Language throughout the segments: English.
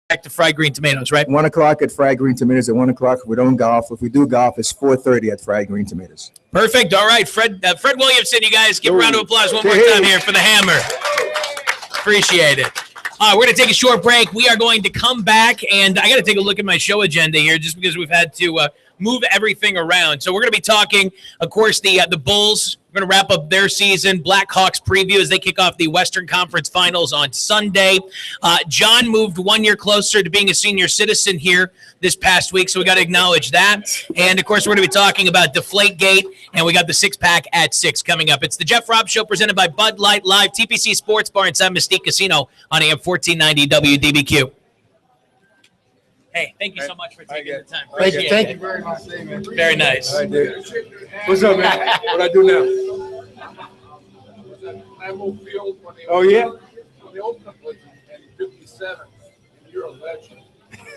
back to Fried Green Tomatoes, right? 1 o'clock at Fried Green Tomatoes. At 1 o'clock, we don't golf. If we do golf, it's 4:30 at Fried Green Tomatoes. Perfect. All right, Fred Williamson, you guys give a round of applause one more time here for the hammer. Appreciate it. We're going to take a short break. We are going to come back, and I got to take a look at my show agenda here just because we've had to move everything around. So we're going to be talking, of course, the Bulls. We're going to wrap up their season. Blackhawks preview as they kick off the Western Conference Finals on Sunday. John moved 1 year closer to being a senior citizen here this past week, so we got to acknowledge that. And, of course, we're going to be talking about Deflategate, and we got the six-pack at 6 coming up. It's the Jeff Robb Show presented by Bud Light Live, TPC Sports Bar inside Mystique Casino on AM 1490 WDBQ. Hey, thank you so much for taking the time. Thank you very much. Very nice. What's up, man? What I do now? Oh, yeah? They opened up in 57. You're a legend.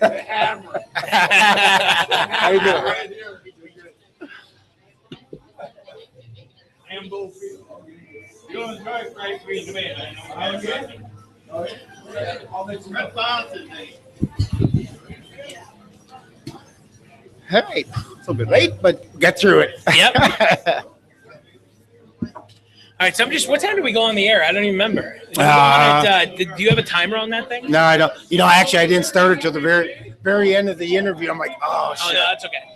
Hammer. How you doing? Right here. Ambo Field. You don't enjoy Fried Green Tomatoes. I'll make some red sauce in there. All right. It's a little bit late, but get through it. Yep. All right, so what time did we go on the air? I don't even remember. Do you have a timer on that thing? No, I don't. Actually, I didn't start it till the very end of the interview. I'm like, oh, shit. Oh, no, that's okay.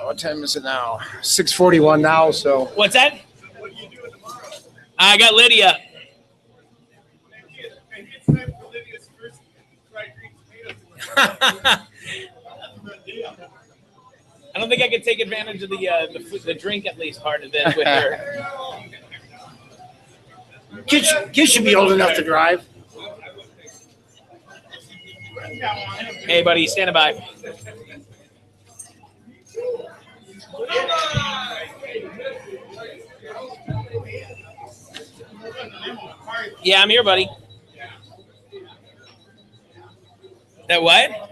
What time is it now? 6:41 now, so. What's that? I got Lydia. I don't think I can take advantage of the drink at least part of this with her. Kids should be old enough to drive. Hey, buddy, stand by. Yeah, I'm here, buddy. That what?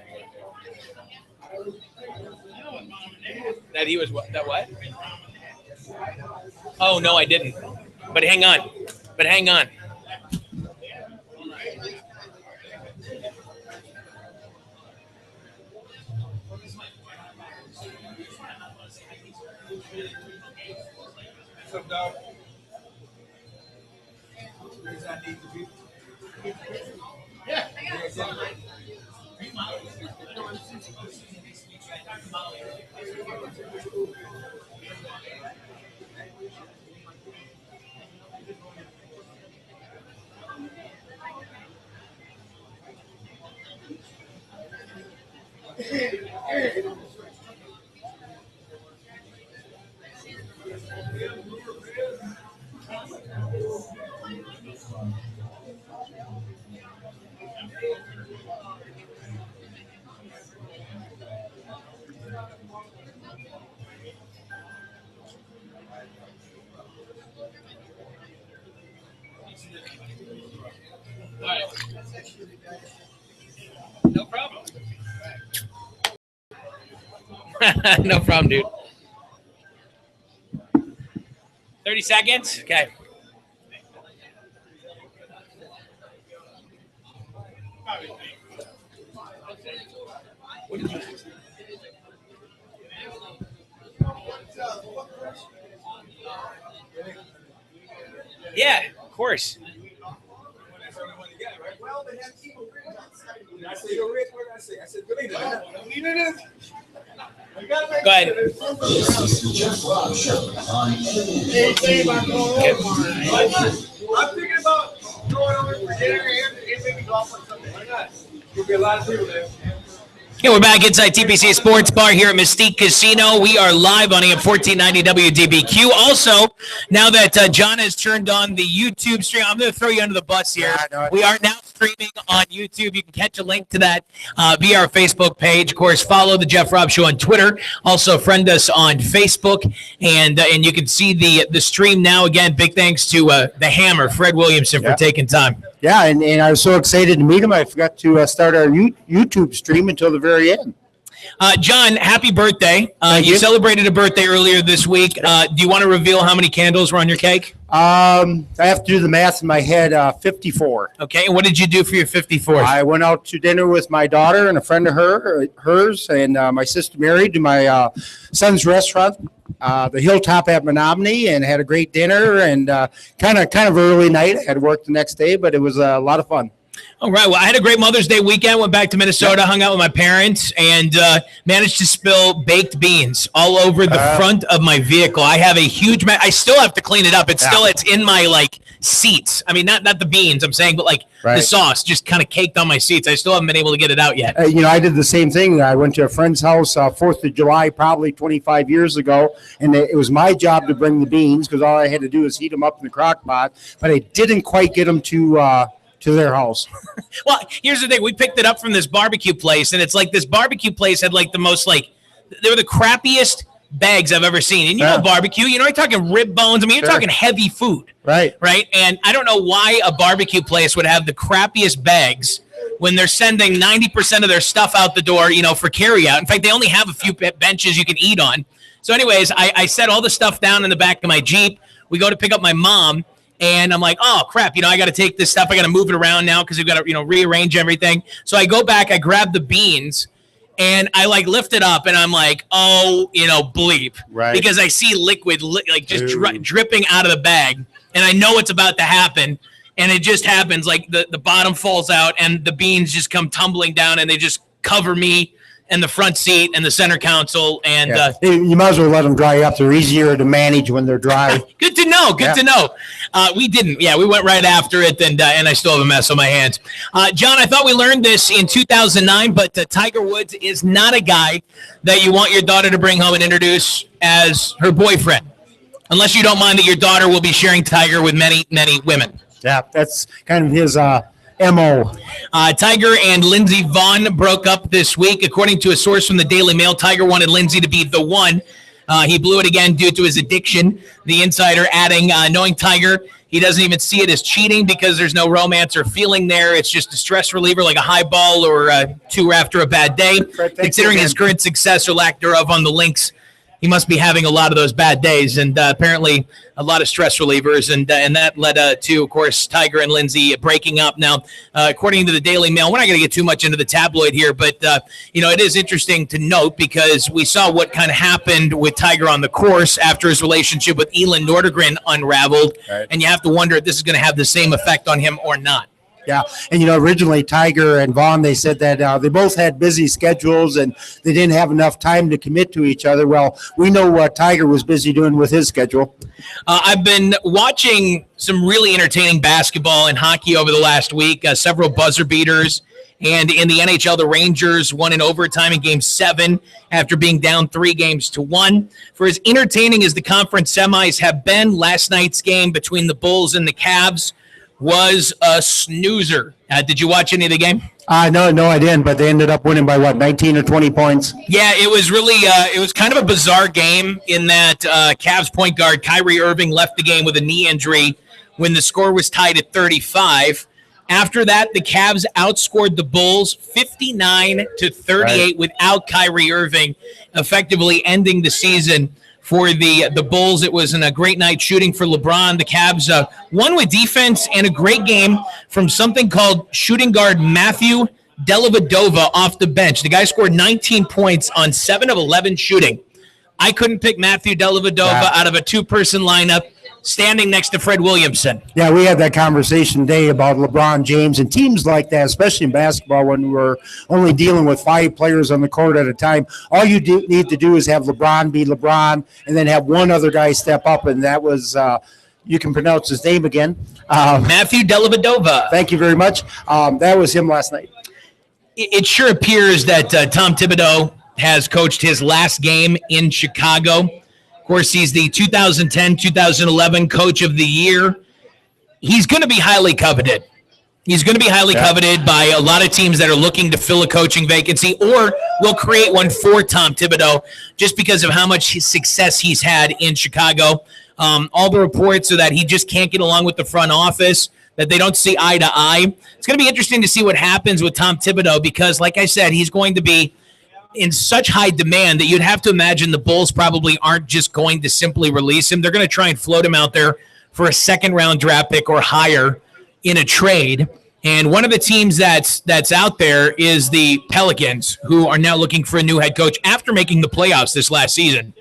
That he was what? That what? Oh, no, I didn't. But hang on. What's up, dog? Yeah. All right. No problem. No problem, dude. 30 seconds? Okay. What did you do? Yeah, of course. I say you're rich. What did I say? I said, good evening. Go ahead. This is the Jeff Robb Show on I'm thinking about going over for dinner and maybe golf on Sunday. Why not? There'll be a lot of people there. Yeah, we're back inside TPC Sports Bar here at Mystique Casino. We are live on AM 1490 WDBQ. Also, now that John has turned on the YouTube stream, I'm going to throw you under the bus here. We are now streaming on YouTube. You can catch a link to that via our Facebook page. Of course, follow the Jeff Robb Show on Twitter. Also, friend us on Facebook, and you can see the stream now. Again, big thanks to the Hammer, Fred Williamson, for taking time. Yeah, and I was so excited to meet him. I forgot to start our YouTube stream until the very end. John, happy birthday. Thank You you. celebrated a birthday earlier this week. Do you want to reveal how many candles were on your cake? I have to do the math in my head. 54. Okay, and what did you do for your 54th? I went out to dinner with my daughter and a friend of hers, and my sister Mary to my son's restaurant, the Hilltop at Menominee, and had a great dinner and kind of early night. I had to work the next day, but it was a lot of fun. All right. Well, I had a great Mother's Day weekend. Went back to Minnesota, hung out with my parents, and managed to spill baked beans all over the front of my vehicle. I have a huge mess. I still have to clean it up. It's in my seats. I mean, not the beans, I'm saying, but the sauce just kind of caked on my seats. I still haven't been able to get it out yet. I did the same thing. I went to a friend's house 4th of July, probably 25 years ago, and it was my job to bring the beans because all I had to do was heat them up in the crock pot, but I didn't quite get them to their house. Well, here's the thing. We picked it up from this barbecue place, and it's like this barbecue place had the most they were the crappiest bags I've ever seen. And you know barbecue, you're talking rib bones. I mean, you're talking heavy food. Right. And I don't know why a barbecue place would have the crappiest bags when they're sending 90% of their stuff out the door, for carry out. In fact, they only have a few benches you can eat on. So anyways, I set all the stuff down in the back of my Jeep. We go to pick up my mom. And I'm like, oh, crap, I got to take this stuff. I got to move it around now because we've got to, rearrange everything. So I go back, I grab the beans, and I, lift it up, and I'm like, oh, bleep. Right. Because I see liquid, dripping out of the bag, and I know it's about to happen. And it just happens. The bottom falls out, and the beans just come tumbling down, and they just cover me and the front seat and the center console. And you might as well let them dry up. They're easier to manage when they're dry. Good to know. Good to know. We didn't. Yeah, we went right after it, and I still have a mess on my hands. John, I thought we learned this in 2009, but Tiger Woods is not a guy that you want your daughter to bring home and introduce as her boyfriend, unless you don't mind that your daughter will be sharing Tiger with many, many women. Yeah, that's kind of his MO. Tiger and Lindsey Vonn broke up this week. According to a source from the Daily Mail, Tiger wanted Lindsey to be the one. He blew it again due to his addiction. The insider adding, knowing Tiger, he doesn't even see it as cheating because there's no romance or feeling there. It's just a stress reliever like a high ball or two after a bad day. Considering his current success or lack thereof on the links, he must be having a lot of those bad days, and apparently a lot of stress relievers, and that led to, of course, Tiger and Lindsey breaking up. Now, according to the Daily Mail, we're not going to get too much into the tabloid here, but it is interesting to note because we saw what kind of happened with Tiger on the course after his relationship with Elin Nordegren unraveled, and you have to wonder if this is going to have the same effect on him or not. Yeah, and originally Tiger and Vonn, they said that they both had busy schedules and they didn't have enough time to commit to each other. Well, we know what Tiger was busy doing with his schedule. I've been watching some really entertaining basketball and hockey over the last week, several buzzer beaters. And in the NHL, the Rangers won in overtime in Game 7 after being down 3-1. For as entertaining as the conference semis have been, last night's game between the Bulls and the Cavs was a snoozer. Did you watch any of the game? No, I didn't, but they ended up winning by 19 or 20 points? Yeah, it was really, it was kind of a bizarre game in that Cavs point guard Kyrie Irving left the game with a knee injury when the score was tied at 35. After that, the Cavs outscored the Bulls 59-38 without Kyrie Irving, effectively ending the season. For the Bulls, it was a great night shooting for LeBron. The Cavs won with defense and a great game from something called shooting guard Matthew Dellavedova off the bench. The guy scored 19 points on 7 of 11 shooting. I couldn't pick Matthew Dellavedova out of a two-person lineup standing next to Fred Williamson. Yeah, we had that conversation today about LeBron James and teams like that, especially in basketball when we're only dealing with 5 players on the court at a time. All you need to do is have LeBron be LeBron and then have one other guy step up, and that was you can pronounce his name again. Matthew Dellavedova. Thank you very much. That was him last night. It sure appears that Tom Thibodeau has coached his last game in Chicago. Of course, he's the 2010-2011 Coach of the Year. He's going to be highly coveted. He's going to be highly coveted by a lot of teams that are looking to fill a coaching vacancy or will create one for Tom Thibodeau just because of how much success he's had in Chicago. All the reports are that he just can't get along with the front office, that they don't see eye to eye. It's going to be interesting to see what happens with Tom Thibodeau because, like I said, he's going to be in such high demand that you'd have to imagine the Bulls probably aren't just going to simply release him. They're going to try and float him out there for a second-round draft pick or higher in a trade. And one of the teams that's out there is the Pelicans, who are now looking for a new head coach after making the playoffs this last season.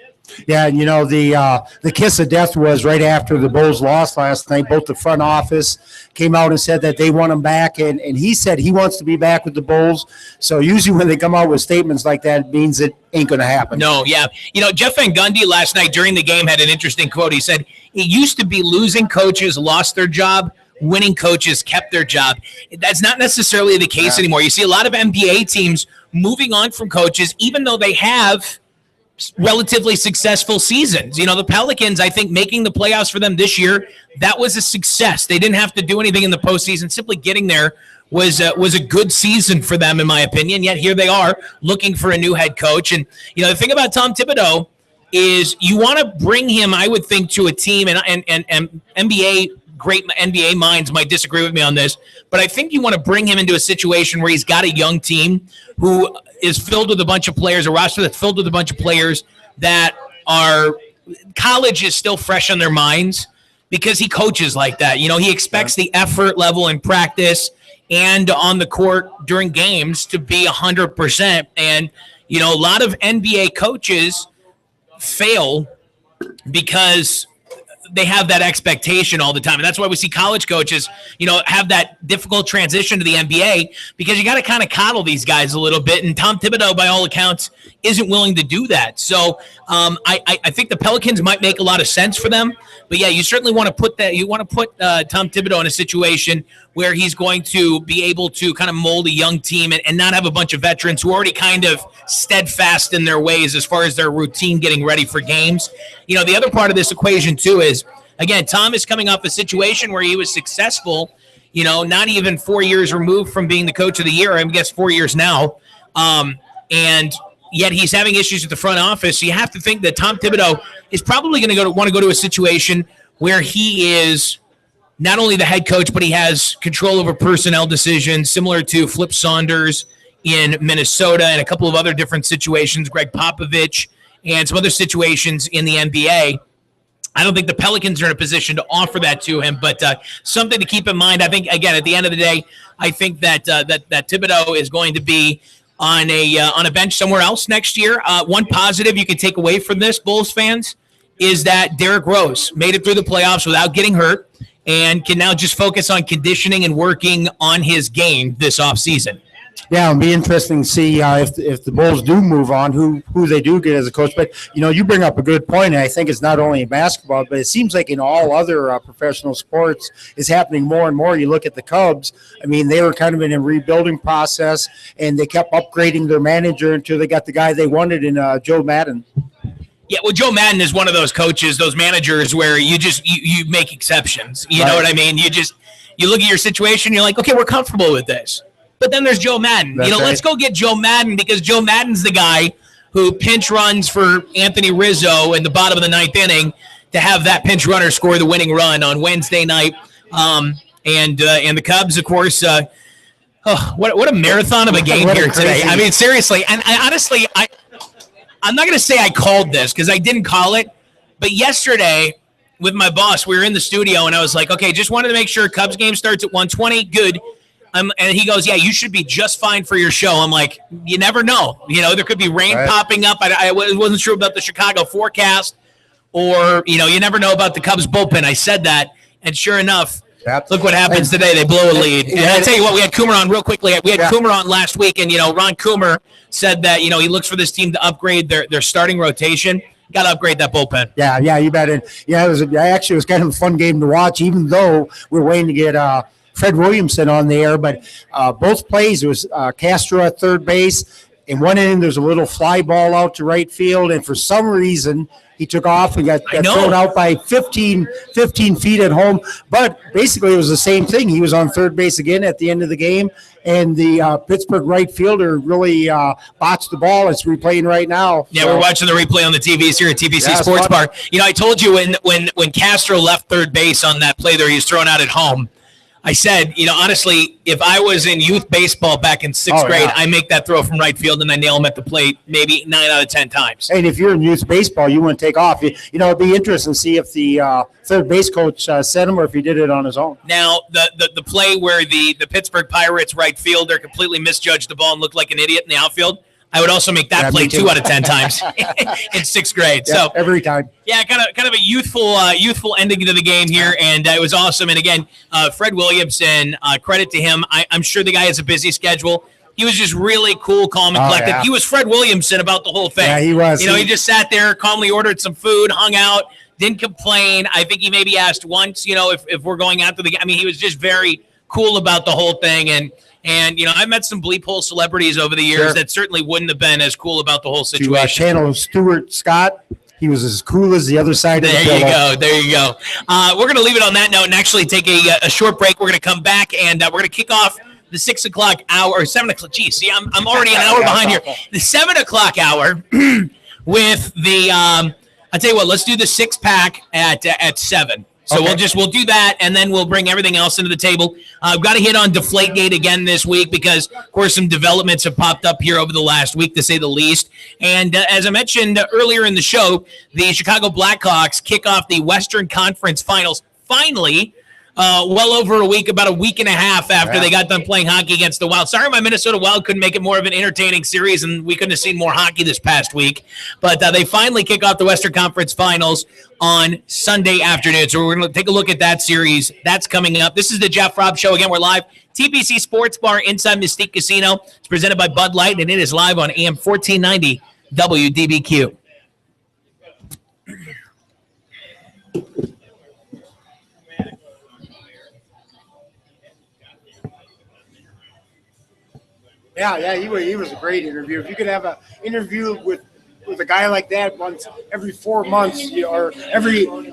Yeah, and the kiss of death was right after the Bulls lost last night. Both the front office came out and said that they want him back, and he said he wants to be back with the Bulls. So usually when they come out with statements like that, it means it ain't going to happen. No, yeah. Jeff Van Gundy last night during the game had an interesting quote. He said, it used to be losing coaches lost their job, winning coaches kept their job. That's not necessarily the case anymore. You see a lot of NBA teams moving on from coaches, even though they have relatively successful seasons. The Pelicans, I think making the playoffs for them this year, that was a success. They didn't have to do anything in the postseason. Simply getting there was a good season for them, in my opinion. Yet here they are looking for a new head coach. And, the thing about Tom Thibodeau is you want to bring him, I would think, to a team, and great NBA minds might disagree with me on this, but I think you want to bring him into a situation where he's got a young team who is filled with a bunch of players, a roster that's filled with a bunch of players that are college is still fresh on their minds because he coaches like that. He expects the effort level in practice and on the court during games to be 100%. And, a lot of NBA coaches fail because they have that expectation all the time. And that's why we see college coaches, have that difficult transition to the NBA because you got to kind of coddle these guys a little bit. And Tom Thibodeau, by all accounts, isn't willing to do that. So I think the Pelicans might make a lot of sense for them. But yeah, you certainly want to put Tom Thibodeau in a situation where he's going to be able to kind of mold a young team and not have a bunch of veterans who are already kind of steadfast in their ways as far as their routine getting ready for games. The other part of this equation too is, again, Tom is coming off a situation where he was successful, not even 4 years removed from being the coach of the year. I guess 4 years now. And yet he's having issues with the front office. So you have to think that Tom Thibodeau is probably going to want to go to a situation where he is not only the head coach, but he has control over personnel decisions, similar to Flip Saunders in Minnesota and a couple of other different situations, Greg Popovich, and some other situations in the NBA. I don't think the Pelicans are in a position to offer that to him, but something to keep in mind. I think, again, at the end of the day, I think that that Thibodeau is going to be on a bench somewhere else next year. One positive you can take away from this, Bulls fans, is that Derrick Rose made it through the playoffs without getting hurt and can now just focus on conditioning and working on his game this offseason. Yeah, it'll be interesting to see if the Bulls do move on, who they do get as a coach. But, you bring up a good point, and I think it's not only in basketball, but it seems like in all other professional sports, it's happening more and more. You look at the Cubs. I mean, they were kind of in a rebuilding process, and they kept upgrading their manager until they got the guy they wanted in Joe Madden. Yeah, well, Joe Madden is one of those coaches, those managers where you make exceptions. You know what I mean? You look at your situation, you're like, okay, we're comfortable with this. But then there's Joe Madden. That's right. Let's go get Joe Madden because Joe Madden's the guy who pinch runs for Anthony Rizzo in the bottom of the ninth inning to have that pinch runner score the winning run on Wednesday night. And the Cubs, of course, what a marathon of a game here today. I mean, seriously. And I'm not going to say I called this because I didn't call it. But yesterday with my boss, we were in the studio and I was like, okay, just wanted to make sure Cubs game starts at 1:20. Good. And he goes, yeah, you should be just fine for your show. I'm like, you never know. There could be rain popping up. I wasn't sure about the Chicago forecast or, you never know about the Cubs bullpen. I said that. And sure enough, look what happens today. They blow a lead. And I'll tell you what, we had Coomer on real quickly. We had Coomer on last week. And, Ron Coomer said that, he looks for this team to upgrade their starting rotation. Got to upgrade that bullpen. Yeah, you bet. And it was kind of a fun game to watch, even though we're waiting to get Fred Williamson on the air, but both plays, it was Castro at third base. In one inning, there's a little fly ball out to right field, and for some reason, he took off and got thrown out by 15 feet at home. But basically, it was the same thing. He was on third base again at the end of the game, and the Pittsburgh right fielder really botched the ball. It's replaying right now. Yeah, we're watching the replay on the TVs here at TPC Sports Bar. I told you when Castro left third base on that play there, he was thrown out at home. I said, honestly, if I was in youth baseball back in sixth grade, I make that throw from right field and I nail him at the plate maybe 9 out of 10 times. And if you're in youth baseball, you wouldn't take off. It'd be interesting to see if the third base coach sent him or if he did it on his own. Now, the play where the Pittsburgh Pirates right fielder completely misjudged the ball and looked like an idiot in the outfield, I would also make that play 2 out of 10 times in sixth grade. Yeah, so every time. Yeah, kind of a youthful ending to the game here, and it was awesome. And again, Fred Williamson, credit to him. I'm sure the guy has a busy schedule. He was just really cool, calm, and collected. Yeah. He was Fred Williamson about the whole thing. Yeah, he was. He just sat there, calmly ordered some food, hung out, didn't complain. I think he maybe asked once, if we're going out to the game. I mean, he was just very cool about the whole thing, and I've met some bleep hole celebrities over the years that certainly wouldn't have been as cool about the whole situation. To channel Stuart Scott, he was as cool as the other side of the pillow. There you go. We're going to leave it on that note and actually take a short break. We're going to come back, and we're going to kick off the 6 o'clock hour, or 7 o'clock. Geez, see, I'm already an hour behind here. The 7 o'clock hour with the, I'll tell you what, let's do the 6-pack at 7. So we'll do that, and then we'll bring everything else into the table. I've got to hit on Deflategate again this week because, of course, some developments have popped up here over the last week, to say the least. And as I mentioned earlier in the show, the Chicago Blackhawks kick off the Western Conference Finals finally. Well over a week, about a week and a half after they got done playing hockey against the Wild. Sorry, my Minnesota Wild couldn't make it more of an entertaining series, and we couldn't have seen more hockey this past week. But they finally kick off the Western Conference Finals on Sunday afternoon. So we're going to take a look at that series. That's coming up. This is the Jeff Robb Show. Again, we're live. TPC Sports Bar inside Mystique Casino. It's presented by Bud Light, and it is live on AM 1490 WDBQ. Yeah, he was a great interview. If you could have an interview with a guy like that once every 4 months, or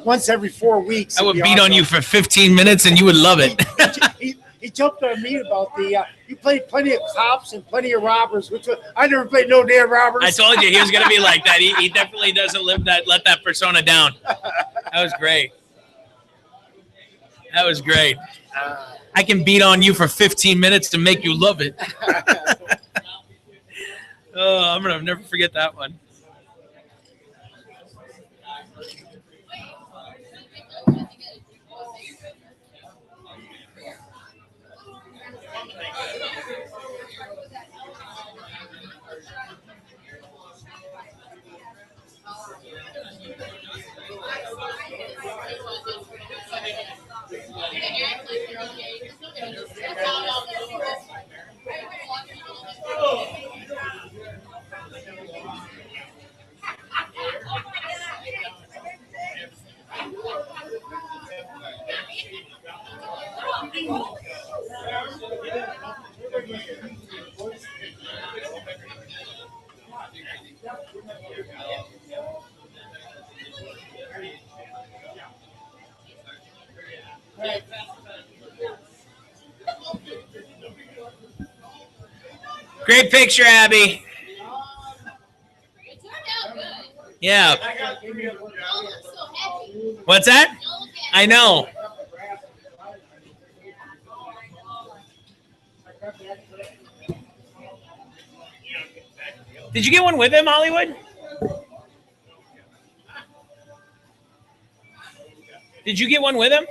once every 4 weeks. I would beat on you for 15 minutes, and you would love it. He jumped on me about you played plenty of cops and plenty of robbers, which I never played no damn robbers. I told you he was going to be like that. He definitely doesn't let that persona down. That was great. I can beat on you for 15 minutes to make you love it. Oh, I'm going to never forget that one. Great picture, Abby. Yeah. What's that? I know. Did you get one with him, Hollywood? Did you get one with him?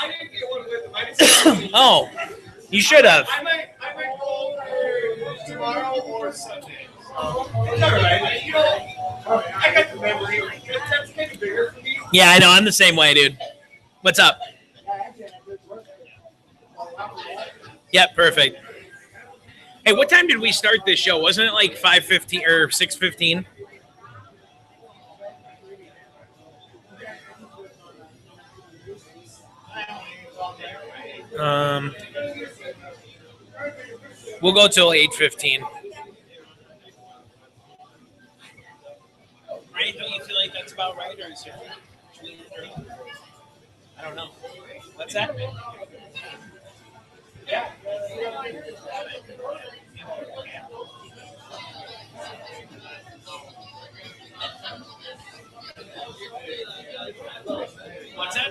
I didn't get one with him. I didn't Oh, you should have. I might go tomorrow or Sunday. So it's all right. I got the memory. That's kind of bigger for me. Yeah, I know. I'm the same way, dude. What's up? Yeah, perfect. Hey, what time did we start this show? Wasn't it like 5:15 or 6:15? We'll go till 8:15. Right? Don't you feel like that's about right, or is it between 3? I don't know. What's that? Yeah. What's that?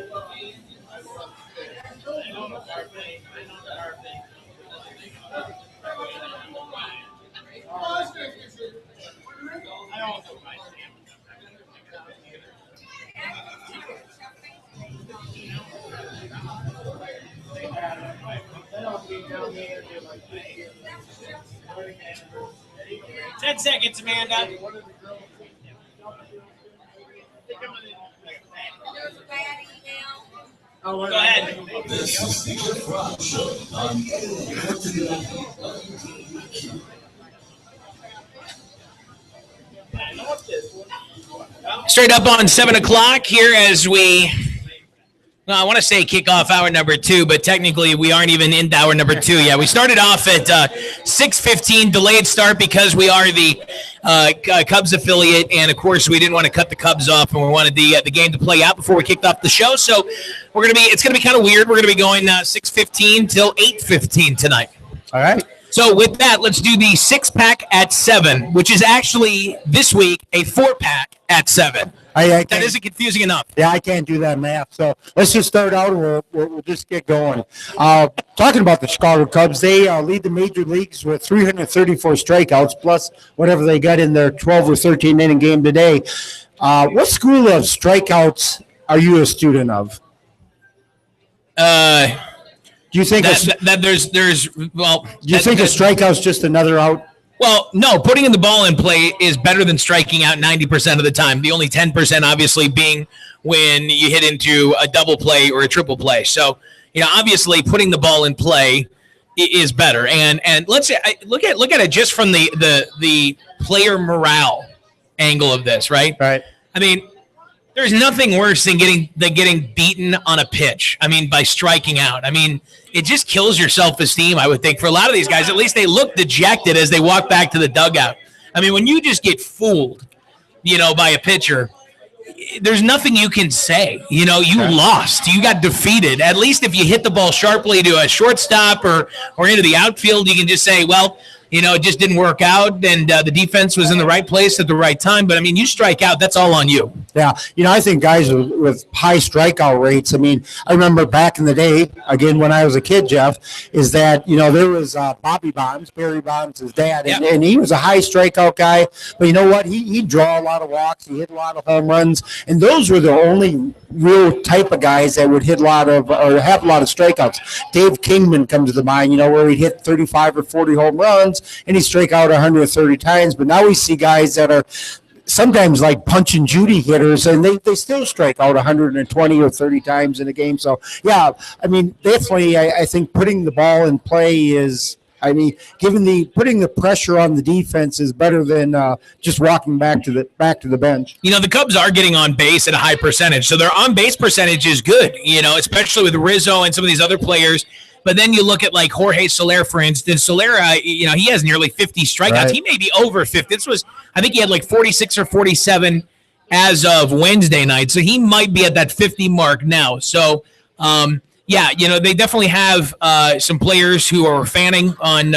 5 seconds, Amanda. Go ahead. This is the Jeff Robb Show on WDBQ. Straight up on 7 o'clock here as we, well, I want to say kick off hour number 2, but technically we aren't even in hour number 2 yet. We started off at 6:15, delayed start because we are the Cubs affiliate, and of course we didn't want to cut the Cubs off, and we wanted the game to play out before we kicked off the show. So it's gonna be kind of weird. We're gonna be going 6:15 till 8:15 tonight. All right. So with that, let's do the 6-pack at 7, which is actually this week a 4-pack at 7. That isn't confusing enough. Yeah, I can't do that math. So let's just start out and we'll just get going. Talking about the Chicago Cubs, they lead the major leagues with 334 strikeouts, plus whatever they got in their 12 or 13 inning game today. What school of strikeouts are you a student of? Do you think Do you think a strikeout's just another out? Well, no, putting in the ball in play is better than striking out 90% of the time. The only 10% obviously being when you hit into a double play or a triple play. So, obviously putting the ball in play is better. And let's say look at it just from the player morale angle of this, right? Right. I mean, there's nothing worse than getting beaten on a pitch. I mean, by striking out. I mean, it just kills your self-esteem, I would think. For a lot of these guys, at least they look dejected as they walk back to the dugout. I mean, when you just get fooled, by a pitcher, there's nothing you can say. You lost. You got defeated. At least if you hit the ball sharply to a shortstop or into the outfield, you can just say, well, it just didn't work out, and the defense was in the right place at the right time. But, I mean, you strike out, that's all on you. Yeah, I think guys with high strikeout rates, I mean, I remember back in the day, again, when I was a kid, Jeff, is that, there was Bobby Bonds, Barry Bonds, his dad, and he was a high strikeout guy. But you know what? He'd draw a lot of walks. He hit a lot of home runs. And those were the only real type of guys that would hit a lot of or have a lot of strikeouts. Dave Kingman comes to mind, where he'd hit 35 or 40 home runs, and he strike out 130 times. But now we see guys that are sometimes like Punch and Judy hitters, and they still strike out 120 or 30 times in a game. So, yeah, I mean, definitely I think putting the ball in play is, I mean, putting the pressure on the defense is better than just walking back to the bench. The Cubs are getting on base at a high percentage, so their on base percentage is good. Especially with Rizzo and some of these other players. But then you look at like Jorge Soler, for instance. Soler, he has nearly 50 strikeouts. Right. He may be over 50. I think he had like 46 or 47 as of Wednesday night. So he might be at that 50 mark now. So, they definitely have some players who are fanning on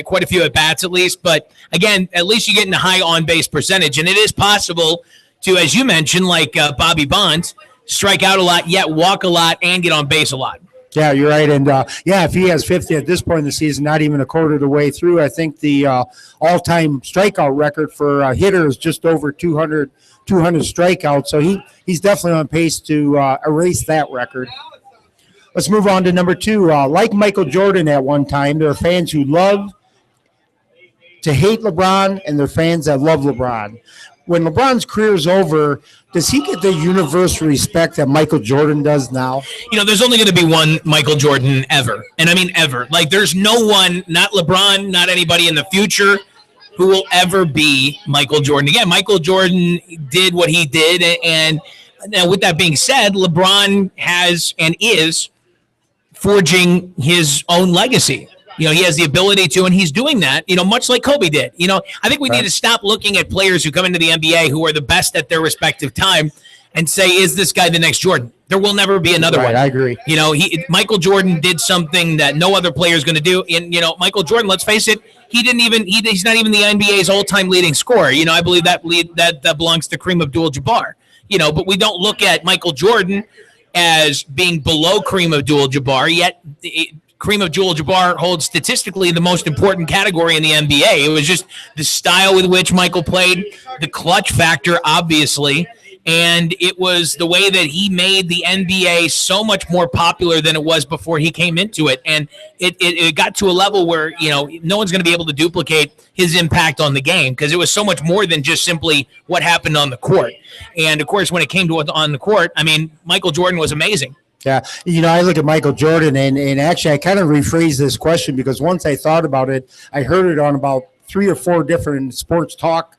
quite a few at bats at least. But again, at least you get in a high on base percentage, and it is possible to, as you mentioned, like Bobby Bonds, strike out a lot, yet walk a lot, and get on base a lot. Yeah, you're right. And, if he has 50 at this point in the season, not even a quarter of the way through, I think the all-time strikeout record for a hitter is just over 200 strikeouts. So he's definitely on pace to erase that record. Let's move on to number 2. Like Michael Jordan at one time, there are fans who love to hate LeBron, and there are fans that love LeBron. When LeBron's career is over, does he get the universal respect that Michael Jordan does now? There's only going to be one Michael Jordan ever. And I mean ever. Like, there's no one, not LeBron, not anybody in the future, who will ever be Michael Jordan. Again, Michael Jordan did what he did. And now with that being said, LeBron has and is forging his own legacy. He has the ability to, and he's doing that, much like Kobe did. I think we need to stop looking at players who come into the NBA who are the best at their respective time and say, is this guy the next Jordan? There will never be another one. I agree. Michael Jordan did something that no other player is going to do. And, Michael Jordan, let's face it, he's not even the NBA's all-time leading scorer. I believe that belongs to Kareem Abdul-Jabbar. But we don't look at Michael Jordan as being below Kareem Abdul-Jabbar, yet Kareem Abdul-Jabbar holds statistically the most important category in the NBA. It was just the style with which Michael played, the clutch factor, obviously, And it was the way that he made the NBA so much more popular than it was before he came into it. And it got to a level where, no one's going to be able to duplicate his impact on the game because it was so much more than just simply what happened on the court. And, of course, when it came to on the court, Michael Jordan was amazing. Yeah, I look at Michael Jordan, and actually I kind of rephrased this question because once I thought about it, I heard it on about 3 or 4 different sports talk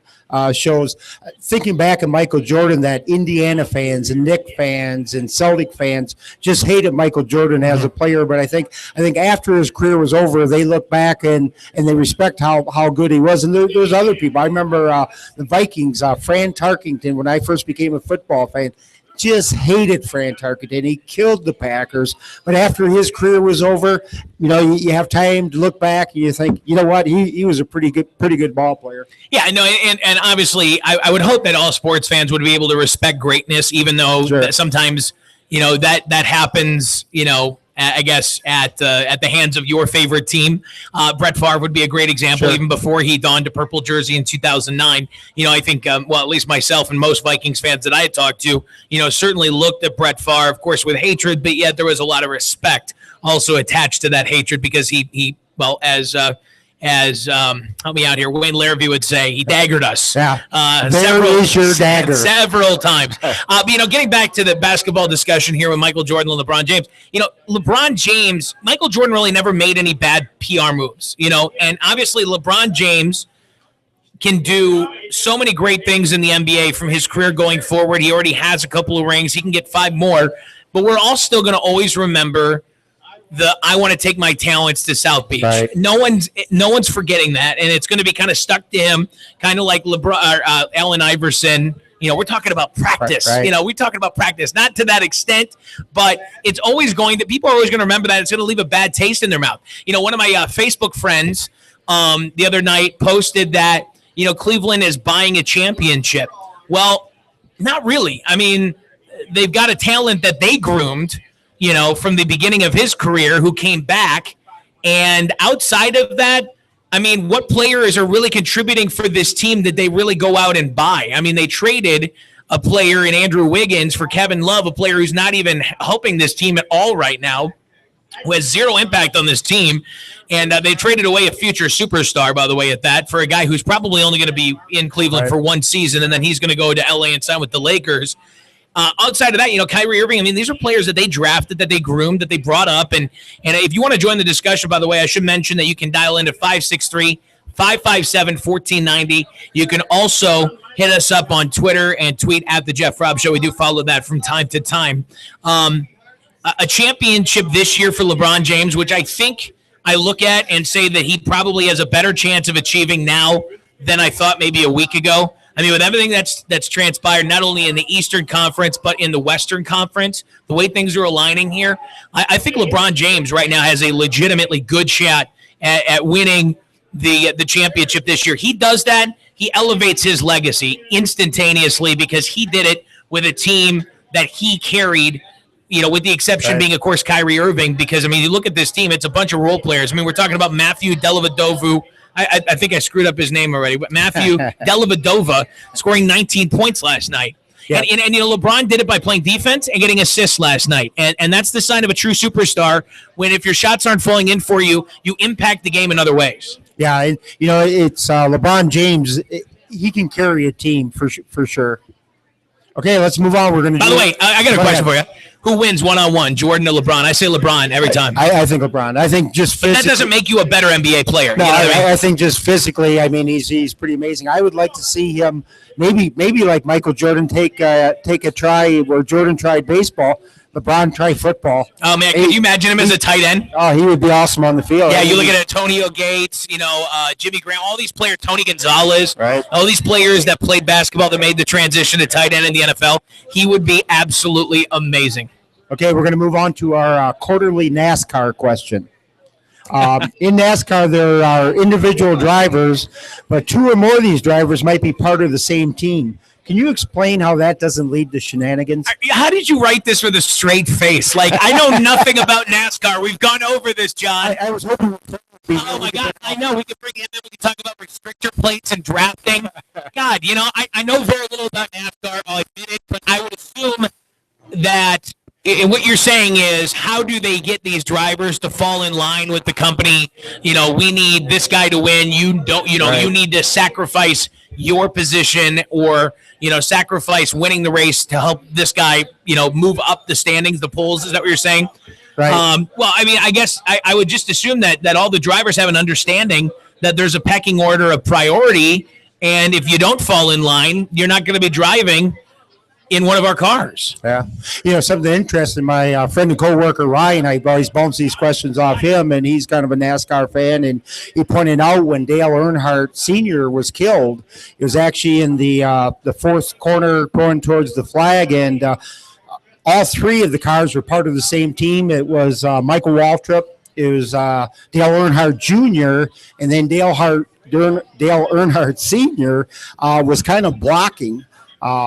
shows. Thinking back at Michael Jordan, that Indiana fans and Knicks fans and Celtic fans just hated Michael Jordan as a player. But I think after his career was over, they look back and they respect how good he was. And there's other people. I remember the Vikings, Fran Tarkenton, when I first became a football fan. Just hated Fran Tarkenton. He killed the Packers. But after his career was over, you have time to look back and you think, you know what, he was a pretty good ball player. Yeah, no, and obviously I would hope that all sports fans would be able to respect greatness, even though that sometimes, that happens, I guess at the hands of your favorite team. Brett Favre would be a great example, even before he donned a purple jersey in 2009. I think, at least myself and most Vikings fans that I had talked to, certainly looked at Brett Favre, of course, with hatred, but yet there was a lot of respect also attached to that hatred because he as help me out here, Wayne Larrivee would say, he daggered us. Yeah, several times. But, getting back to the basketball discussion here with Michael Jordan and LeBron James, Michael Jordan really never made any bad PR moves, and obviously LeBron James can do so many great things in the NBA from his career going forward. He already has a couple of rings. He can get 5 more, but we're all still going to always remember I want to take my talents to South Beach. Right. No one's forgetting that, and it's going to be kind of stuck to him, kind of like Allen Iverson. We're talking about practice. Right. We're talking about practice, not to that extent, but it's always people are always going to remember that. It's going to leave a bad taste in their mouth. One of my Facebook friends the other night posted that Cleveland is buying a championship. Well, not really. They've got a talent that they groomed, from the beginning of his career, who came back. And outside of that, what players are really contributing for this team that they really go out and buy? They traded a player in Andrew Wiggins for Kevin Love, a player who's not even helping this team at all right now, who has zero impact on this team. And they traded away a future superstar, by the way, at that, for a guy who's probably only going to be in Cleveland for 1 season, and then he's going to go to LA and sign with the Lakers. Outside of that, Kyrie Irving, these are players that they drafted, that they groomed, that they brought up. And if you want to join the discussion, by the way, I should mention that you can dial into 563-557-1490. You can also hit us up on Twitter and tweet at The Jeff Robb Show. We do follow that from time to time. A championship this year for LeBron James, which I think I look at and say that he probably has a better chance of achieving now than I thought maybe a week ago. With everything that's transpired, not only in the Eastern Conference, but in the Western Conference, the way things are aligning here, I think LeBron James right now has a legitimately good shot at winning the championship this year. He does that. He elevates his legacy instantaneously because he did it with a team that he carried, with the exception being, of course, Kyrie Irving. Because, you look at this team, it's a bunch of role players. We're talking about Matthew Dellavedova. I think I screwed up his name already, but Matthew Dellavedova scoring 19 points last night. Yeah. And LeBron did it by playing defense and getting assists last night. And that's the sign of a true superstar, when if your shots aren't falling in for you, you impact the game in other ways. Yeah, it's LeBron James. He can carry a team for sure. Okay, let's move on. We're going to. By the way, I got a question for you. Who wins one-on-one, Jordan or LeBron? I say LeBron every time. I think LeBron. I think just physically. But that doesn't make you a better NBA player. No, I think just physically, he's pretty amazing. I would like to see him maybe like Michael Jordan take a try where Jordan tried baseball, LeBron tried football. Oh, man, could you imagine him as a tight end? Oh, he would be awesome on the field. Yeah, you look at Antonio Gates, Jimmy Graham, all these players, Tony Gonzalez, right? All these players that played basketball that made the transition to tight end in the NFL. He would be absolutely amazing. Okay, we're going to move on to our quarterly NASCAR question. In NASCAR, there are individual drivers, but 2 or more of these drivers might be part of the same team. Can you explain how that doesn't lead to shenanigans? How did you write this with a straight face? Like, I know nothing about NASCAR. We've gone over this, John. I was hoping. Oh, my God. I know. We could bring him in. We could talk about restrictor plates and drafting. God, I know very little about NASCAR. I'll admit it, but that what you're saying is, how do they get these drivers to fall in line with the company? We need this guy to win. You don't, Right. you need to sacrifice your position or, sacrifice winning the race to help this guy, move up the standings, the polls. Is that what you're saying? Right. Well, I mean, I guess I would just assume that all the drivers have an understanding that there's a pecking order of priority. And if you don't fall in line, you're not going to be driving in one of our cars. Yeah. Something interesting. My friend and coworker Ryan, I always bounce these questions off him, and he's kind of a NASCAR fan. And he pointed out when Dale Earnhardt Sr. was killed, it was actually in the fourth corner going towards the flag, and all three of the cars were part of the same team. It was Michael Waltrip, it was Dale Earnhardt Jr., and then Dale Earnhardt Sr. Was kind of blocking.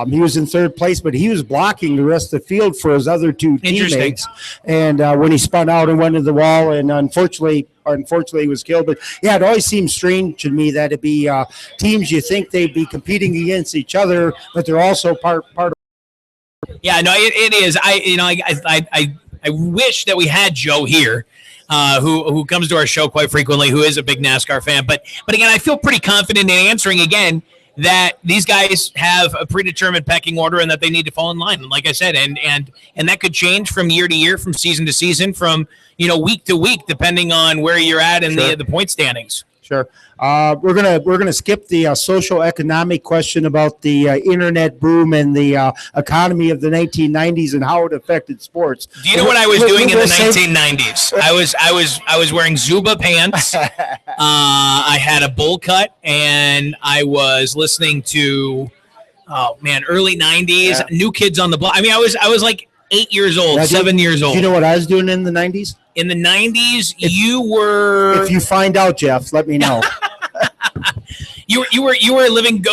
He was in third place, but he was blocking the rest of the field for his other two teammates. And when he spun out and went to the wall, and unfortunately he was killed. But yeah, it always seems strange to me that it'd be teams you think they'd be competing against each other, but they're also part of. Yeah, no, it is. I wish that we had Joe here, who comes to our show quite frequently, who is a big NASCAR fan. But again, I feel pretty confident in answering again that these guys have a predetermined pecking order and that they need to fall in line. Like I said, and that could change from year to year, from season to season, from week to week, depending on where you're at in the point standings. Sure. We're gonna skip the social economic question about the internet boom and the economy of the 1990s and how it affected sports. Do you know what I was doing in the 1990s? I was wearing Zuba pants. I had a bowl cut, and I was listening to early 90s, New Kids on the Block. I mean, I was like 8 years old, 7 years old. Do you know what I was doing in the 90s? In the 90s, you were. If you find out, Jeff, let me know. You were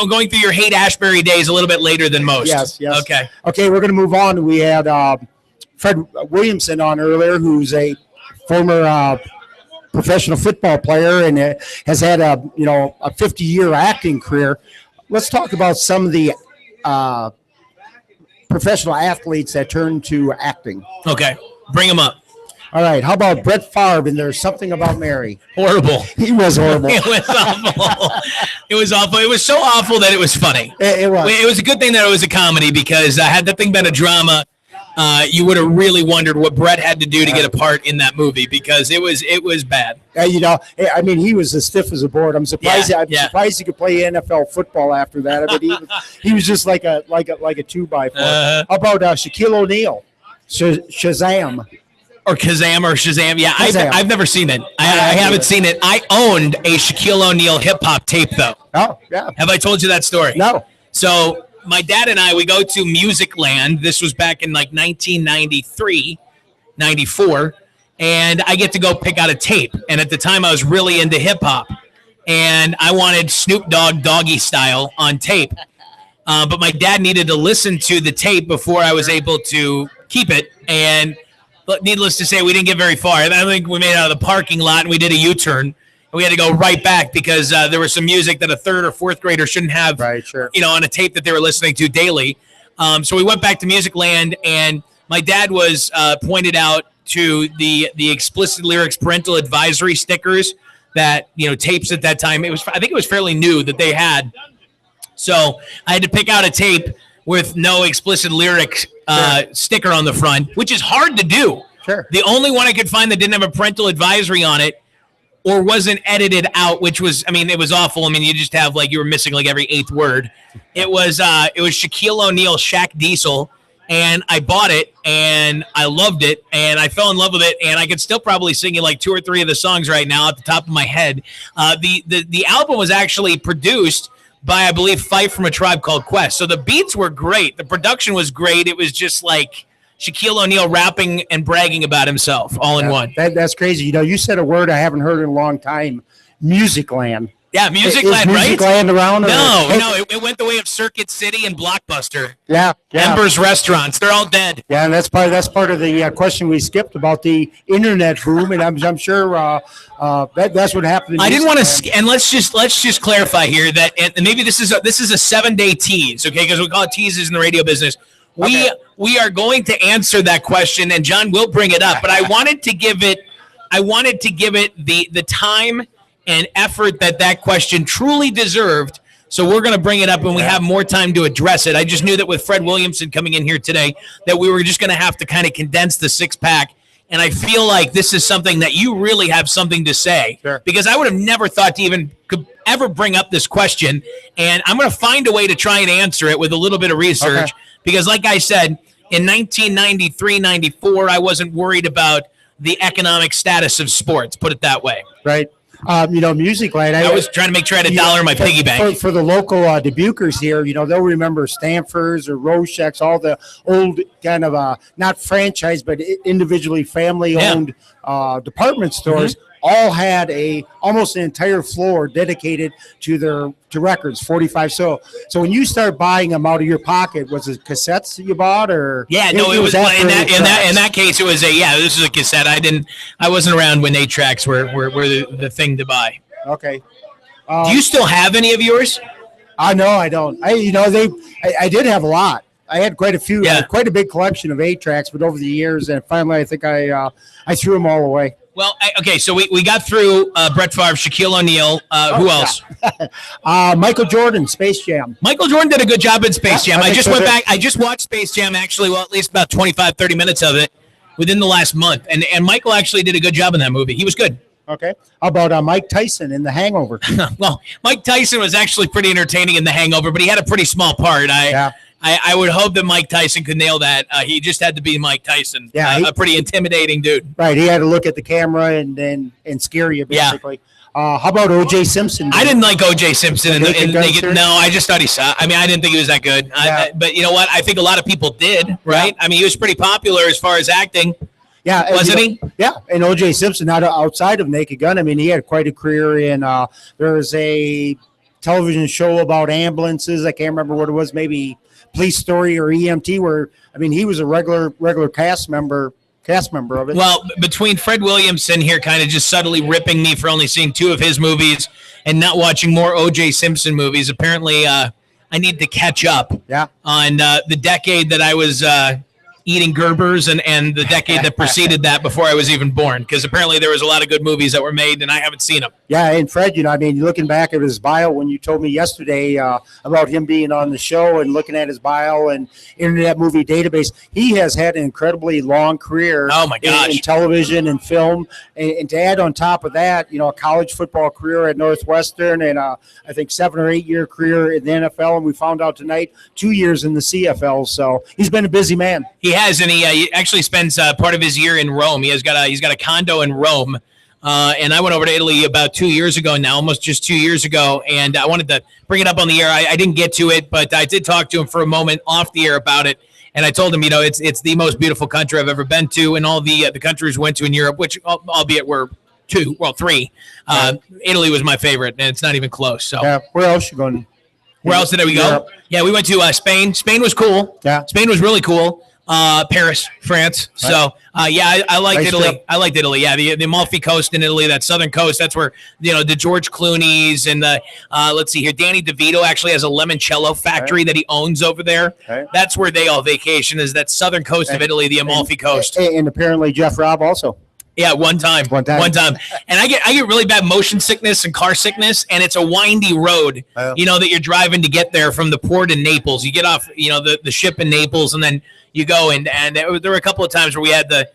going through your Haight-Ashbury days a little bit later than most. Yes. Okay, we're going to move on. We had Fred Williamson on earlier, who's a former professional football player and has had a 50-year acting career. Let's talk about some of the professional athletes that turned to acting. Okay, bring them up. All right. How about Brett Favre? And There's Something About Mary. Horrible. He was horrible. It was awful. It was awful. It was so awful that it was funny. It was. It was a good thing that it was a comedy, because had that thing been a drama, you would have really wondered what Brett had to do to get a part in that movie, because it was bad. I mean, he was as stiff as a board. I'm surprised. I'm surprised he could play NFL football after that. I mean, he was just like a 2x4. How about Shaquille O'Neal? Shazam. Or Shazam. Yeah, Shazam. I've never seen it. I haven't seen it. I owned a Shaquille O'Neal hip-hop tape, though. Oh, yeah. Have I told you that story? No. So my dad and I, we go to Music Land. This was back in like 1993, 94. And I get to go pick out a tape. And at the time, I was really into hip-hop. And I wanted Snoop Dogg Doggy Style on tape. But my dad needed to listen to the tape before I was able to keep it. And needless to say, we didn't get very far. I think we made it out of the parking lot and we did a U-turn. And we had to go right back because there was some music that a third or fourth grader shouldn't have, right, sure. On a tape that they were listening to daily. So we went back to Music Land, and my dad was pointed out to the explicit lyrics parental advisory stickers that, tapes at that time. I think it was fairly new that they had. So I had to pick out a tape with no explicit lyrics sticker on the front, which is hard to do. Sure. The only one I could find that didn't have a parental advisory on it or wasn't edited out, which was, it was awful. You just have you were missing every eighth word. It was Shaquille O'Neal, Shaq Diesel, and I bought it and I loved it and I fell in love with it, and I could still probably sing you 2 or 3 of the songs right now at the top of my head. The album was actually produced by, I believe, Fife from A Tribe Called Quest. So the beats were great. The production was great. It was just Shaquille O'Neal rapping and bragging about himself all in one. That's crazy. You said a word I haven't heard in a long time, Music Land. Yeah, Music Land, right? Music Land around? No, it went the way of Circuit City and Blockbuster. Yeah. Ember's Restaurants, they're all dead. Yeah, and that's part of the question we skipped about the internet boom, and I'm sure that's what happened. I didn't want to, and let's just clarify here that, and maybe this is a 7-day tease, okay? Because we call it teases in the radio business. We are going to answer that question, and John will bring it up. But I wanted to give it the time and effort that question truly deserved. So we're going to bring it up when we have more time to address it. I just knew that with Fred Williamson coming in here today, that we were just going to have to kind of condense the six-pack. And I feel like this is something that you really have something to say. Sure. Because I would have never thought to even could ever bring up this question. And I'm going to find a way to try and answer it with a little bit of research. Okay. Because like I said, in 1993, 94, I wasn't worried about the economic status of sports, put it that way. Right. Music Land. I was trying to make sure I had $1 in my piggy bank. For the local Debukers here, they'll remember Stanford's or Roshek's, all the old kind of not franchise, but individually family-owned department stores. Mm-hmm. All had almost an entire floor dedicated to records, 45. So when you start buying them out of your pocket, was it cassettes that you bought, or? Yeah, no, it was in that case. It was this is a cassette. I wasn't around when 8-tracks were the thing to buy. Okay. Do you still have any of yours? No, I don't. I did have a lot. I had quite a few, quite a big collection of 8-tracks, but over the years, and finally, I think I threw them all away. Well, okay, so we got through Brett Favre, Shaquille O'Neal. Who else? Michael Jordan, Space Jam. Michael Jordan did a good job in Space Jam. I just went back. I just watched Space Jam, actually, at least about 25, 30 minutes of it within the last month. And Michael actually did a good job in that movie. He was good. Okay. How about Mike Tyson in The Hangover? Well, Mike Tyson was actually pretty entertaining in The Hangover, but he had a pretty small part. I would hope that Mike Tyson could nail that. He just had to be Mike Tyson. Yeah, a pretty intimidating dude. Right. He had to look at the camera and scare you, basically. Yeah. How about O.J. Simpson? I didn't like O.J. Simpson. No, I just thought he sucked. I mean, I didn't think he was that good. Yeah. But you know what? I think a lot of people did, right? Yeah. I mean, he was pretty popular as far as acting. Yeah. Wasn't he? Yeah. And O.J. Simpson, not outside of Naked Gun, I mean, he had quite a career in there was a television show about ambulances. I can't remember what it was, maybe Police Story or EMT, where he was a regular cast member of it. Well, between Fred Williamson here kind of just subtly ripping me for only seeing 2 of his movies and not watching more O.J. Simpson movies, apparently I need to catch up on the decade that I was eating Gerbers and the decade that preceded that before I was even born, because apparently there was a lot of good movies that were made and I haven't seen them. Yeah, and Fred, looking back at his bio when you told me yesterday about him being on the show and looking at his bio and Internet Movie Database, he has had an incredibly long career in television and film. And to add on top of that, a college football career at Northwestern and I think 7 or 8 year career in the NFL. And we found out tonight 2 years in the CFL. So he's been a busy man. He has, and he actually spends part of his year in Rome. He's got a condo in Rome. And I went over to Italy about 2 years ago now, almost just 2 years ago, and I wanted to bring it up on the air. I didn't get to it, but I did talk to him for a moment off the air about it, and I told him, it's the most beautiful country I've ever been to, and all the countries we went to in Europe, which albeit were 3. Italy was my favorite, and it's not even close. So where else you going? Where else did we go? Europe. Yeah, we went to Spain. Spain was cool. Yeah, Spain was really cool. Paris, France. Right. So, I liked Italy. Trip. I liked Italy. Yeah, the Amalfi Coast in Italy, that southern coast. That's where the George Clooney's and the let's see here, Danny DeVito actually has a limoncello factory that he owns over there. Okay. That's where they all vacation, is that southern coast of Italy, the Amalfi Coast. And apparently Jeff Robb also. Yeah, one time. And I get really bad motion sickness and car sickness, and it's a windy road, that you're driving to get there from the port in Naples. You get off, the ship in Naples, and then you go, and there were a couple of times where we had to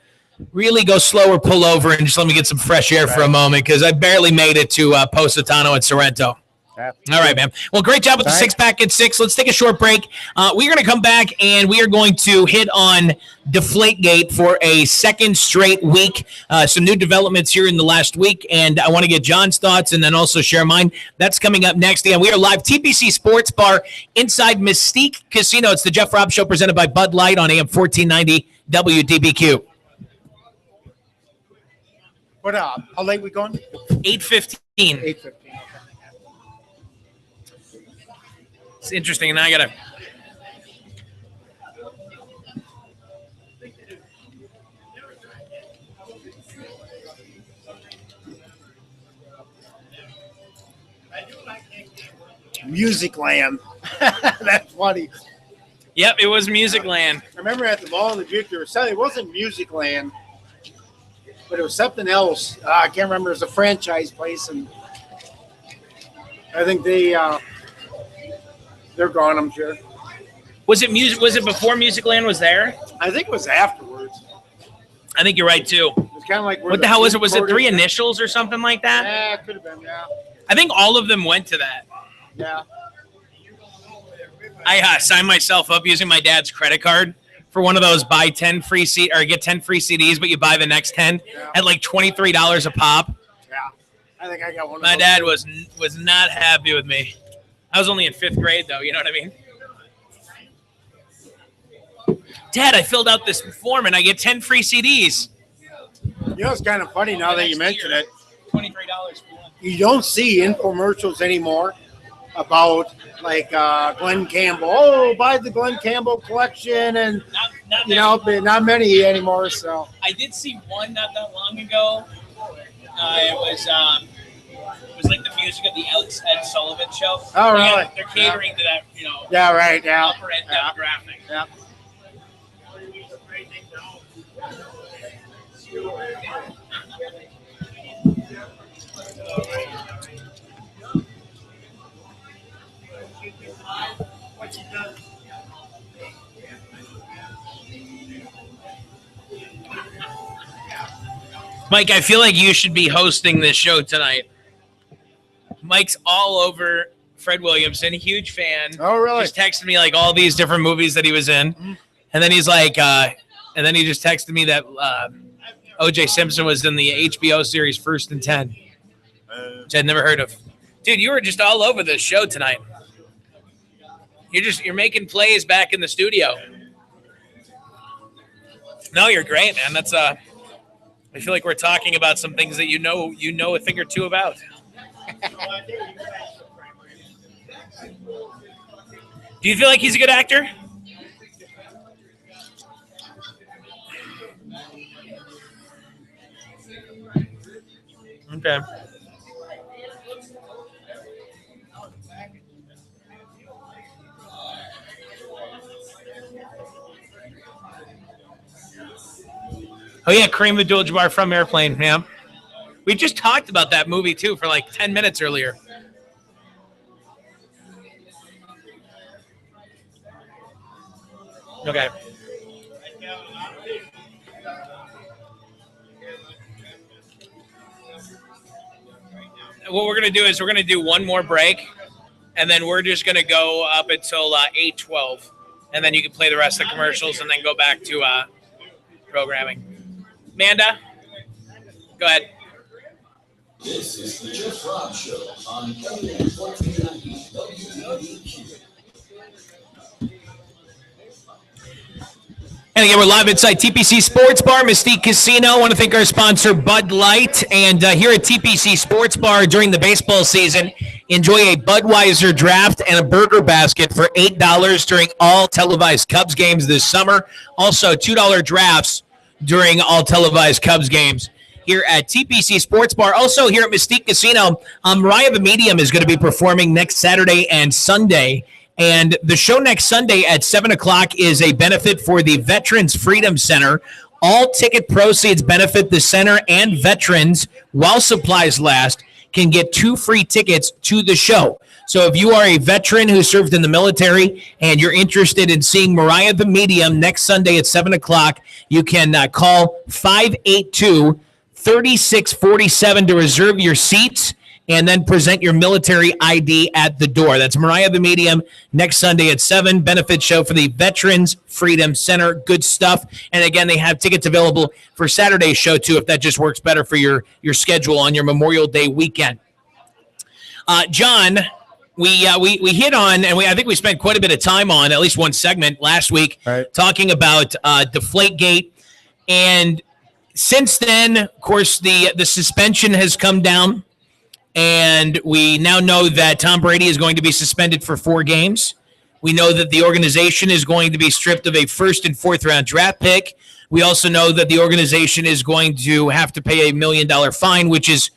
really go slower, pull over, and just let me get some fresh air for a moment, because I barely made it to Positano and Sorrento. All right, man. Well, great job with the six-pack at 6. Let's take a short break. We're going to come back, and we are going to hit on Deflategate for a second straight week. Some new developments here in the last week, and I want to get John's thoughts and then also share mine. That's coming up next. And we are live, TPC Sports Bar inside Mystique Casino. It's the Jeff Robb Show presented by Bud Light on AM 1490 WDBQ. What? How late we going? 8:15. 8:15. It's interesting, and I gotta. Music Land. That's funny. Yep, it was Musicland. I remember at the Ball in the Duke, they were selling, it wasn't Musicland, but it was something else. I can't remember. It was a franchise place, and I think they're gone, I'm sure. Was it before Musicland was there? I think it was afterwards. I think you're right too. It was kind of like What the hell was it? Was it 3 initials or something like that? Yeah, it could have been, yeah. I think all of them went to that. Yeah. I signed myself up using my dad's credit card for one of those buy 10 free or get 10 free CDs, but you buy the next 10 at like $23 a pop. Yeah. I think I got one of My those. dad was not happy with me. I was only in 5th grade though, you know what I mean? Dad, I filled out this form and I get 10 free CDs. You know, it's kind of funny now that you mention it. $23 for one. You don't see infomercials anymore about like Glenn Campbell. Oh, buy the Glenn Campbell collection, and Not you know, but not many anymore. So I did see one not that long ago. It was like the music of the Ed Sullivan Show. Oh, really? They're catering to that, you know, yeah, right, yeah, upper end demographic. yeah. Mike, I feel like you should be hosting this show tonight. Mike's all over Fred Williamson, huge fan. Oh, really? Just texted me like all these different movies that he was in. And then he's like, and then he just texted me that O.J. Simpson was in the HBO series First and 10, which I'd never heard of. Dude, you were just all over this show tonight. You're making plays back in the studio. No, you're great, man. That's I feel like we're talking about some things that you know a thing or two about. Do you feel like he's a good actor? Okay. Oh, yeah, Kareem Abdul-Jabbar from Airplane, yeah. We just talked about that movie, too, for like 10 minutes earlier. Okay. What we're going to do is we're going to do one more break, and then we're just going to go up until 8:12, and then you can play the rest of the commercials and then go back to programming. Amanda, go ahead. This is the Jeff Robb Show on WDBQ. And again, we're live inside TPC Sports Bar, Mystique Casino. I want to thank our sponsor, Bud Light. And here at TPC Sports Bar during the baseball season, enjoy a Budweiser draft and a burger basket for $8 during all televised Cubs games this summer. Also, $2 drafts during all televised Cubs games here at TPC Sports Bar. Also here at Mystique Casino, Mariah the Medium is going to be performing next Saturday and Sunday. And the show next Sunday at 7 o'clock is a benefit for the Veterans Freedom Center. All ticket proceeds benefit the center, and veterans, while supplies last, can get 2 free tickets to the show. So if you are a veteran who served in the military and you're interested in seeing Mariah the Medium next Sunday at 7 o'clock, you can call 582-3647 to reserve your seats and then present your military ID at the door. That's Mariah the Medium next Sunday at 7, benefit show for the Veterans Freedom Center. Good stuff. And again, they have tickets available for Saturday's show too, if that just works better for your schedule on your Memorial Day weekend. John, we hit on, and I think we spent quite a bit of time on at least one segment last week, Right. talking about Deflategate. And since then, of course, the suspension has come down. And we now know that Tom Brady is going to be suspended for 4 games. We know that the organization is going to be stripped of a 1st and 4th round draft pick. We also know that the organization is going to have to pay $1 million fine, which is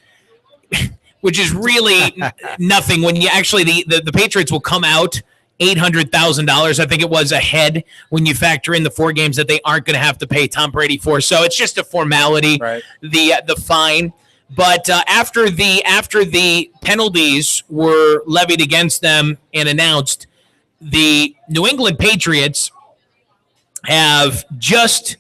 really nothing. When you actually, the Patriots will come out $800,000, I think it was, ahead when you factor in the 4 games that they aren't going to have to pay Tom Brady for. So it's just a formality, Right. The fine. But after the penalties were levied against them and announced, the New England Patriots have just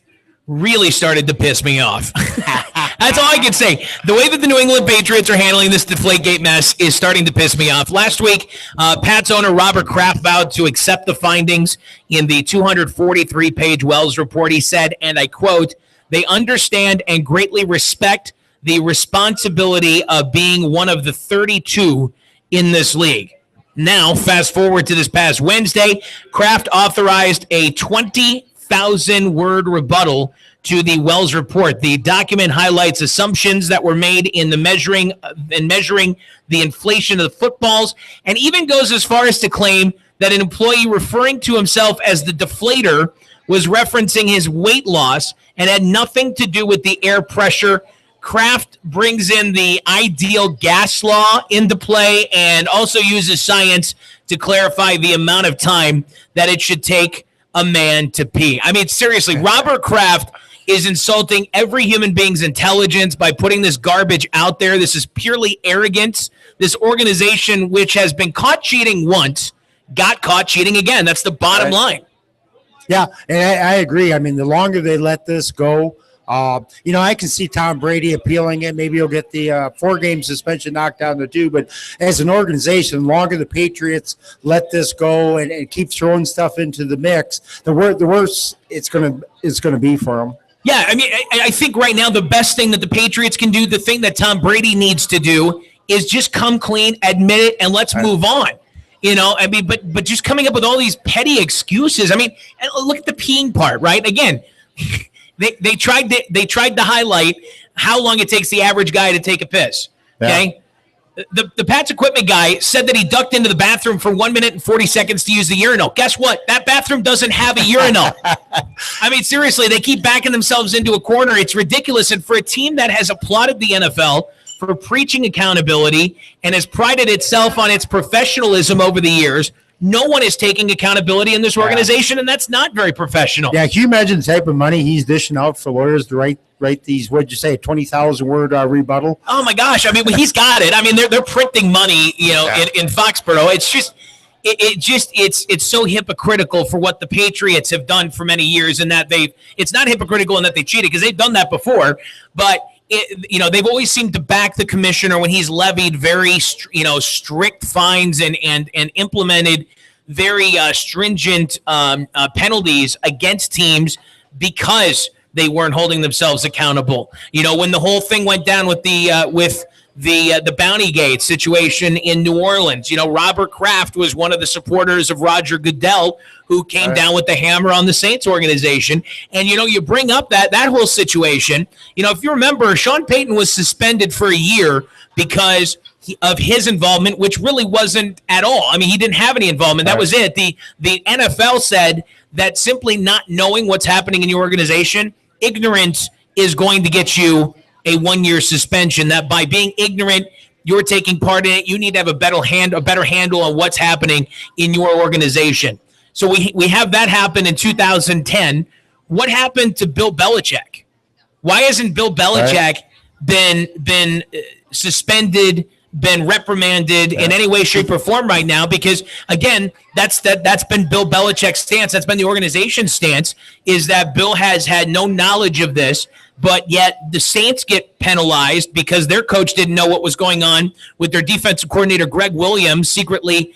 really started to piss me off. That's all I can say. The way that the New England Patriots are handling this Deflategate mess is starting to piss me off. Last week, Pats owner Robert Kraft vowed to accept the findings in the 243-page Wells report. He said, and I quote, "They understand and greatly respect the responsibility of being one of the 32 in this league." Now, fast forward to this past Wednesday, Kraft authorized a 20,000-word rebuttal to the Wells report. The document highlights assumptions that were made in measuring the inflation of the footballs, and even goes as far as to claim that an employee referring to himself as the deflator was referencing his weight loss and had nothing to do with the air pressure. Kraft brings in the ideal gas law into play and also uses science to clarify the amount of time that it should take a man to pee. I mean, seriously, Robert Kraft is insulting every human being's intelligence by putting this garbage out there. This is purely arrogance. This organization, which has been caught cheating once, got caught cheating again. That's the bottom line. Yeah, and I agree. I mean, the longer they let this go, I can see Tom Brady appealing it. Maybe he'll get the 4-game suspension knocked down to 2. But as an organization, the longer the Patriots let this go and keep throwing stuff into the mix, the worse it's going to be for them. Yeah, I mean, I think right now the best thing that the Patriots can do, the thing that Tom Brady needs to do, is just come clean, admit it, and let's move on. I mean, but just coming up with all these petty excuses. I mean, look at the peeing part, right? Again, they tried to highlight how long it takes the average guy to take a piss. Okay. Yeah. The Pats equipment guy said that he ducked into the bathroom for 1 minute and 40 seconds to use the urinal. Guess what? That bathroom doesn't have a urinal. I mean, seriously, they keep backing themselves into a corner. It's ridiculous. And for a team that has applauded the NFL for preaching accountability and has prided itself on its professionalism over the years, no one is taking accountability in this organization, and that's not very professional. Yeah, can you imagine the type of money he's dishing out for lawyers to write these, what'd you say, 20,000-word rebuttal? Oh, my gosh. I mean, he's got it. I mean, they're printing money, in Foxborough. It's just it's so hypocritical for what the Patriots have done for many years, and that it's not hypocritical in that they cheated, because they've done that before, but they've always seemed to back the commissioner when he's levied very, strict fines and implemented very stringent penalties against teams because they weren't holding themselves accountable. When the whole thing went down with the Bounty Gate situation in New Orleans, Robert Kraft was one of the supporters of Roger Goodell, who came down with the hammer on the Saints organization. And, you bring up that whole situation. If you remember, Sean Payton was suspended for a year because of his involvement, which really wasn't at all. I mean, he didn't have any involvement. That was it. The NFL said that simply not knowing what's happening in your organization, ignorance is going to get you a 1-year suspension. That by being ignorant, you're taking part in it. You need to have a better handle on what's happening in your organization. So we have that happen in 2010. What happened to Bill Belichick? Why hasn't Bill Belichick been suspended, been reprimanded in any way, shape, or form right now? Because again, that's been Bill Belichick's stance. That's been the organization's stance, is that Bill has had no knowledge of this, but yet the Saints get penalized because their coach didn't know what was going on with their defensive coordinator, Greg Williams, secretly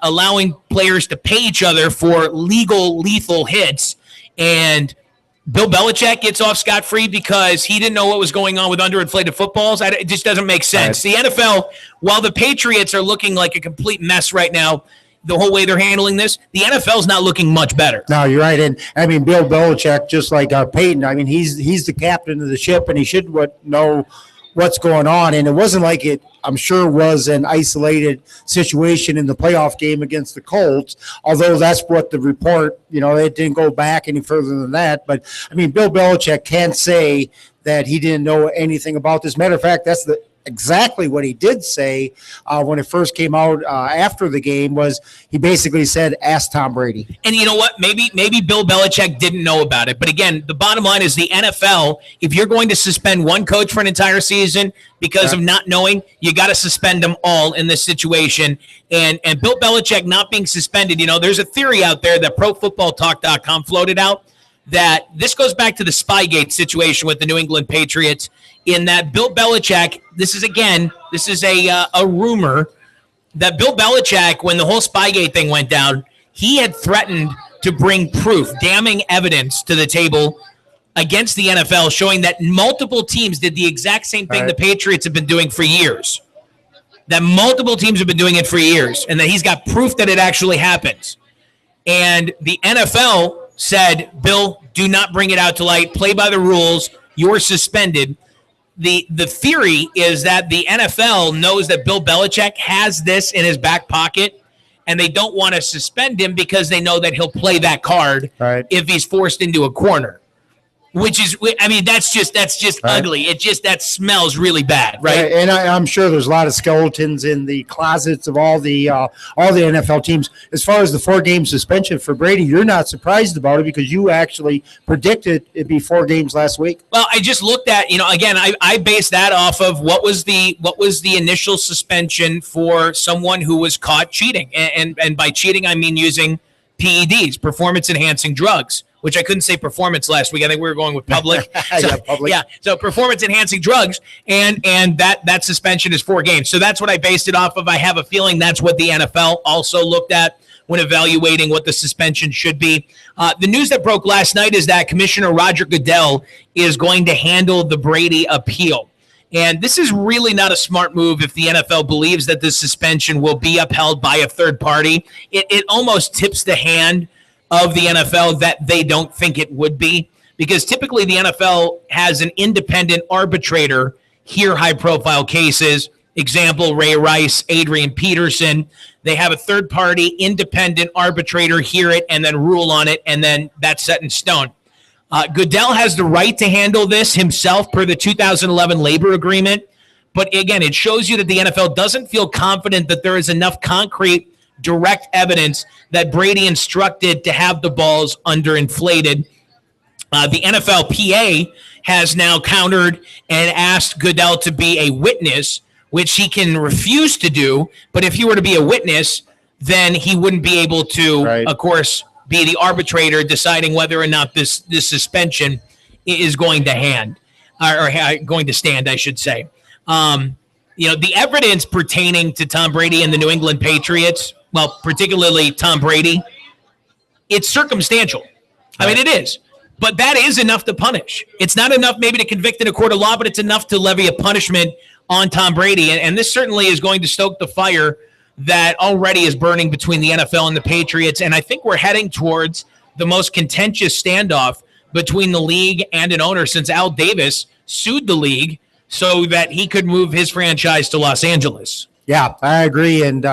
allowing players to pay each other for lethal hits. And Bill Belichick gets off scot-free because he didn't know what was going on with underinflated footballs. It just doesn't make sense. The NFL, while the Patriots are looking like a complete mess right now, the whole way they're handling this, the NFL's not looking much better. No, you're right. And I mean, Bill Belichick, just like Peyton, I mean, he's the captain of the ship, and he should know what's going on. And it wasn't like it, I'm sure, was an isolated situation in the playoff game against the Colts, although that's what the report, it didn't go back any further than that. But I mean, Bill Belichick can't say that he didn't know anything about this. Matter of fact, that's exactly what he did say when it first came out after the game was he basically said, ask Tom Brady. And you know what? Maybe Bill Belichick didn't know about it. But again, the bottom line is the NFL, if you're going to suspend one coach for an entire season because of not knowing, you got to suspend them all in this situation. And Bill Belichick not being suspended, there's a theory out there that ProFootballTalk.com floated out that this goes back to the Spygate situation with the New England Patriots, in that Bill Belichick, this is a rumor that Bill Belichick, when the whole Spygate thing went down, he had threatened to bring proof, damning evidence to the table against the NFL, showing that multiple teams did the exact same thing the Patriots have been doing for years. That multiple teams have been doing it for years, and that he's got proof that it actually happens. And the NFL said, Bill, do not bring it out to light. Play by the rules. You're suspended. The theory is that the NFL knows that Bill Belichick has this in his back pocket, and they don't want to suspend him because they know that he'll play that card if he's forced into a corner. Which is, that's just ugly. That smells really bad, right? And I'm sure there's a lot of skeletons in the closets of all the NFL teams. As far as the 4-game suspension for Brady, you're not surprised about it because you actually predicted it'd be 4 games last week. Well, I just looked at, again, I based that off of what was the initial suspension for someone who was caught cheating, and by cheating I mean using PEDs, performance enhancing drugs. Which I couldn't say performance last week. I think we were going with public. So performance enhancing drugs, and that suspension is 4 games. So that's what I based it off of. I have a feeling that's what the NFL also looked at when evaluating what the suspension should be. The news that broke last night is that Commissioner Roger Goodell is going to handle the Brady appeal. And this is really not a smart move if the NFL believes that the suspension will be upheld by a third party. It almost tips the hand of the NFL that they don't think it would be, because typically the NFL has an independent arbitrator hear high-profile cases. Example, Ray Rice, Adrian Peterson. They have a third-party independent arbitrator hear it and then rule on it, and then that's set in stone. Goodell has the right to handle this himself per the 2011 labor agreement, but again, it shows you that the NFL doesn't feel confident that there is enough concrete direct evidence that Brady instructed to have the balls underinflated. The NFLPA has now countered and asked Goodell to be a witness, which he can refuse to do. But if he were to be a witness, then he wouldn't be able to, of course, be the arbitrator deciding whether or not this suspension is going to going to stand, I should say. The evidence pertaining to Tom Brady and the New England Patriots, well, particularly Tom Brady, it's circumstantial. I mean, it is. But that is enough to punish. It's not enough maybe to convict in a court of law, but it's enough to levy a punishment on Tom Brady. And this certainly is going to stoke the fire that already is burning between the NFL and the Patriots. And I think we're heading towards the most contentious standoff between the league and an owner since Al Davis sued the league so that he could move his franchise to Los Angeles. Yeah, I agree. And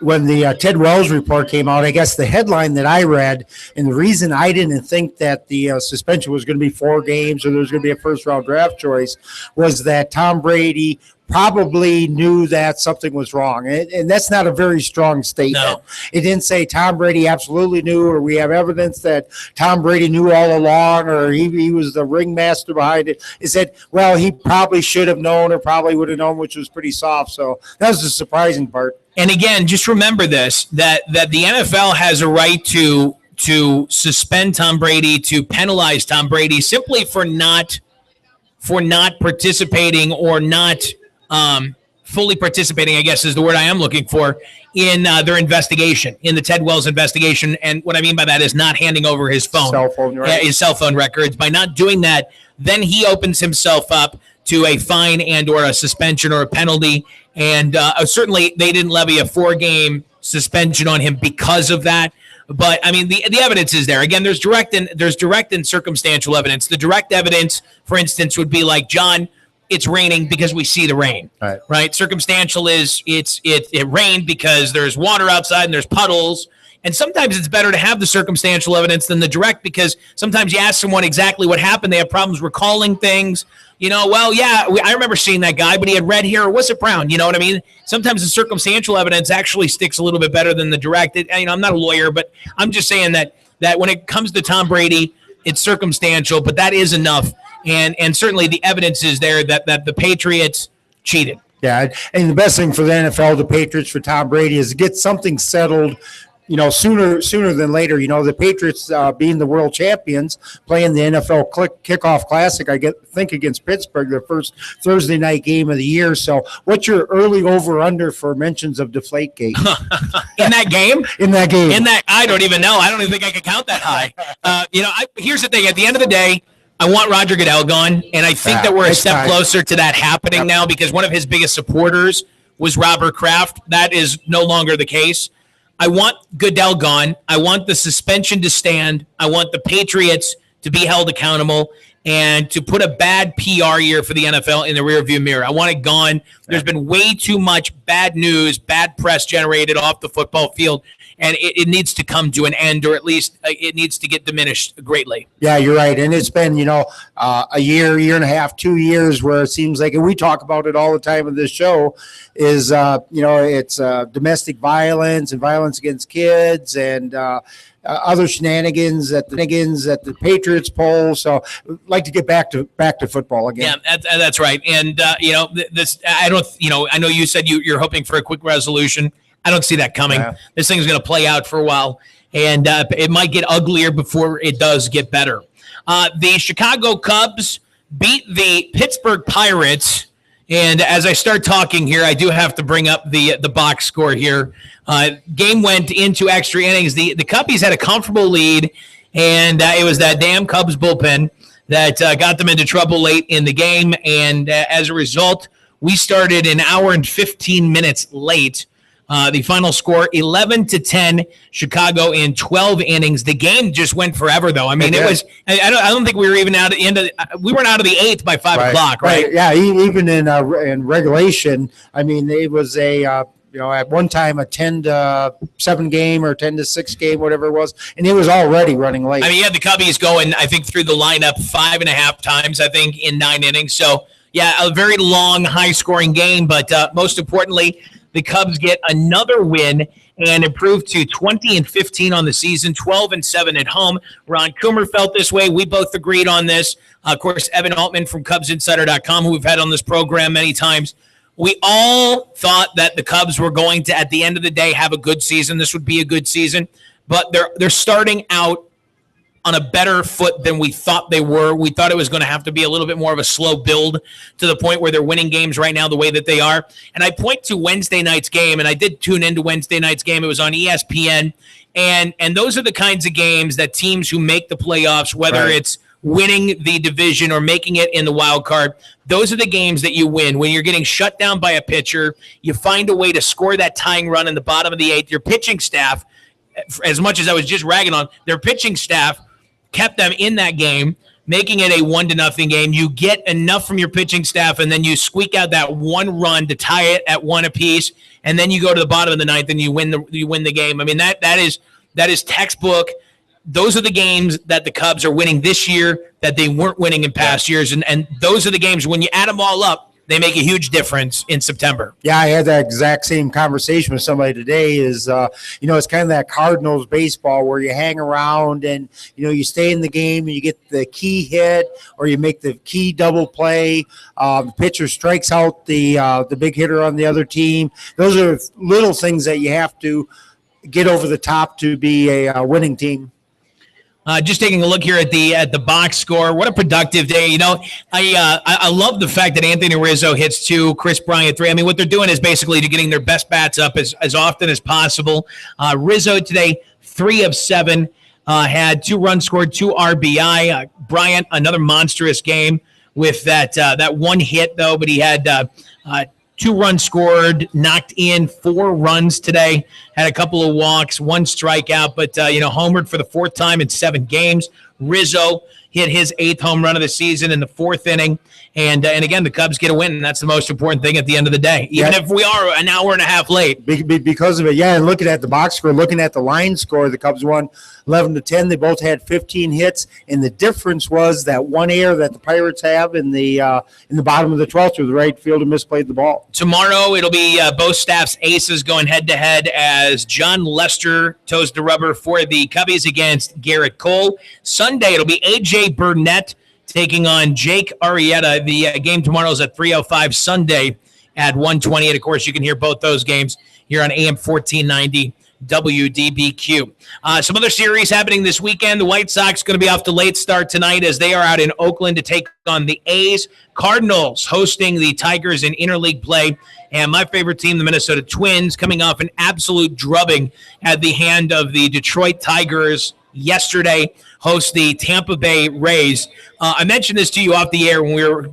when the Ted Wells report came out, I guess the headline that I read, and the reason I didn't think that the suspension was going to be 4 games or there was going to be a first-round draft choice, was that Tom Brady probably knew that something was wrong. And that's not a very strong statement. No. It didn't say Tom Brady absolutely knew, or we have evidence that Tom Brady knew all along, or he was the ringmaster behind it. It said, well, he probably should have known or probably would have known, which was pretty soft. So that was the surprising part. And again, just remember this, that the NFL has a right to suspend Tom Brady, to penalize Tom Brady simply for not participating or not fully participating, I guess is the word I am looking for, in their investigation, in the Ted Wells investigation. And what I mean by that is not handing over his phone, his cell phone records. By not doing that, then he opens himself up to a fine and or a suspension or a penalty. And certainly they didn't levy a 4-game suspension on him because of that. But I mean, the evidence is there. Again, there's direct and circumstantial evidence. The direct evidence, for instance, would be like, John, it's raining because we see the rain, right? Circumstantial is it rained because there's water outside and there's puddles And sometimes it's better to have the circumstantial evidence than the direct, because sometimes you ask someone exactly what happened, they have problems recalling things. I remember seeing that guy, but he had red hair, or was it brown? You know what I mean? Sometimes the circumstantial evidence actually sticks a little bit better than the direct. I'm not a lawyer, but I'm just saying that when it comes to Tom Brady, it's circumstantial, but that is enough. And certainly the evidence is there that the Patriots cheated. Yeah, and the best thing for the NFL, the Patriots, for Tom Brady is to get something settled, sooner than later. The Patriots being the world champions, playing the NFL kickoff classic, think against Pittsburgh, their first Thursday night game of the year. So what's your early over-under for mentions of Deflategate? In that game? I don't even know. I don't even think I could count that high. Here's the thing. At the end of the day, I want Roger Goodell gone, and I think that we're a step closer to that happening now, because one of his biggest supporters was Robert Kraft. That is no longer the case. I want Goodell gone. I want the suspension to stand. I want the Patriots to be held accountable and to put a bad PR year for the NFL in the rearview mirror. I want it gone. There's been way too much bad news, bad press generated off the football field, and it needs to come to an end, or at least it needs to get diminished greatly. Yeah, you're right. And it's been, a year and a half, 2 years where it seems like, and we talk about it all the time in this show, is, it's domestic violence and violence against kids and other shenanigans at the Patriots poll. So I'd like to get back to football again. Yeah, that's right. And, I know you said you're hoping for a quick resolution. I don't see that coming. Yeah. This thing's going to play out for a while, and it might get uglier before it does get better. The Chicago Cubs beat the Pittsburgh Pirates, and as I start talking here, I do have to bring up the box score here. Game went into extra innings. The Cubbies had a comfortable lead, and it was that damn Cubs bullpen that got them into trouble late in the game, and as a result, we started an hour and 15 minutes late. The final score, 11-10, Chicago in 12 innings. The game just went forever, though. I mean, it was. I don't think we were even out at the end of. We weren't out of the eighth by 5 o'clock, right? Yeah, even in regulation. I mean, it was at one time a 10-7 game or 10-6 game, whatever it was, and it was already running late. I mean, you had the Cubbies going, I think, through the lineup 5.5 times, I think, in 9 innings. So, yeah, a very long, high-scoring game, but most importantly, the Cubs get another win and improve to 20-15 on the season, 12-7 at home. Ron Coomer felt this way. We both agreed on this. Of course, Evan Altman from CubsInsider.com, who we've had on this program many times. We all thought that the Cubs were going to, at the end of the day, have a good season. This would be a good season, but they're starting out on a better foot than we thought they were. We thought it was going to have to be a little bit more of a slow build to the point where they're winning games right now the way that they are. And I point to Wednesday night's game, and I did tune into Wednesday night's game. It was on ESPN. And those are the kinds of games that teams who make the playoffs, whether it's winning the division or making it in the wild card, those are the games that you win. When you're getting shut down by a pitcher, you find a way to score that tying run in the bottom of the 8th. Your pitching staff, as much as I was just ragging on, their pitching staff kept them in that game, making it a 1-0 game. You get enough from your pitching staff, and then you squeak out that one run to tie it at 1 apiece, and then you go to the bottom of the 9th and you win the game. I mean, that is textbook. Those are the games that the Cubs are winning this year that they weren't winning in past years, and those are the games, when you add them all up, they make a huge difference in September. Yeah, I had that exact same conversation with somebody today. It's kind of that Cardinals baseball where you hang around and, you stay in the game and you get the key hit or you make the key double play. The pitcher strikes out the big hitter on the other team. Those are little things that you have to get over the top to be a winning team. Just taking a look here at the box score. What a productive day. I love the fact that Anthony Rizzo hits 2, Chris Bryant 3. I mean, what they're doing is basically getting their best bats up as often as possible. Rizzo today, 3 of 7, had 2 runs scored, 2 RBI. Bryant, another monstrous game with that one hit, though, but he had 2 runs scored, knocked in 4 runs today, had a couple of walks, 1 strikeout, but, homered for the 4th time in 7 games. Rizzo hit his 8th home run of the season in the 4th inning. And again, the Cubs get a win, and that's the most important thing at the end of the day, even if we are an hour and a half late. Because of it, yeah. And looking at the box score, looking at the line score, the Cubs won 11-10. They both had 15 hits, and the difference was that one error that the Pirates have in the bottom of the 12th, where the right fielder misplayed the ball. Tomorrow, it'll be both staffs' aces going head-to-head as John Lester toes the rubber for the Cubbies against Garrett Cole. Sunday, it'll be A.J. Burnett taking on Jake Arrieta. The game tomorrow is at 3:05, Sunday at 1:28. Of course, you can hear both those games here on AM 1490 WDBQ. Some other series happening this weekend. The White Sox going to be off to late start tonight as they are out in Oakland to take on the A's. Cardinals hosting the Tigers in interleague play. And my favorite team, the Minnesota Twins, coming off an absolute drubbing at the hand of the Detroit Tigers yesterday, host the Tampa Bay Rays. I mentioned this to you off the air when we were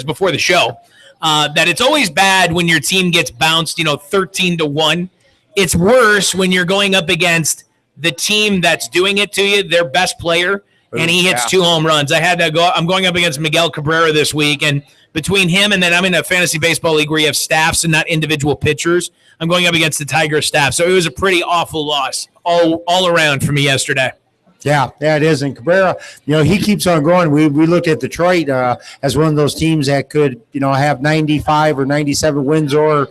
before the show, that it's always bad when your team gets bounced, 13-1. It's worse when you're going up against the team that's doing it to you, their best player, and he hits 2 home runs. I'm going up against Miguel Cabrera this week, and between him and then I'm in a fantasy baseball league where you have staffs and not individual pitchers. I'm going up against the Tiger staff. So it was a pretty awful loss all around for me yesterday. Yeah, it is. And Cabrera, he keeps on growing. We looked at Detroit as one of those teams that could, have 95 or 97 wins or,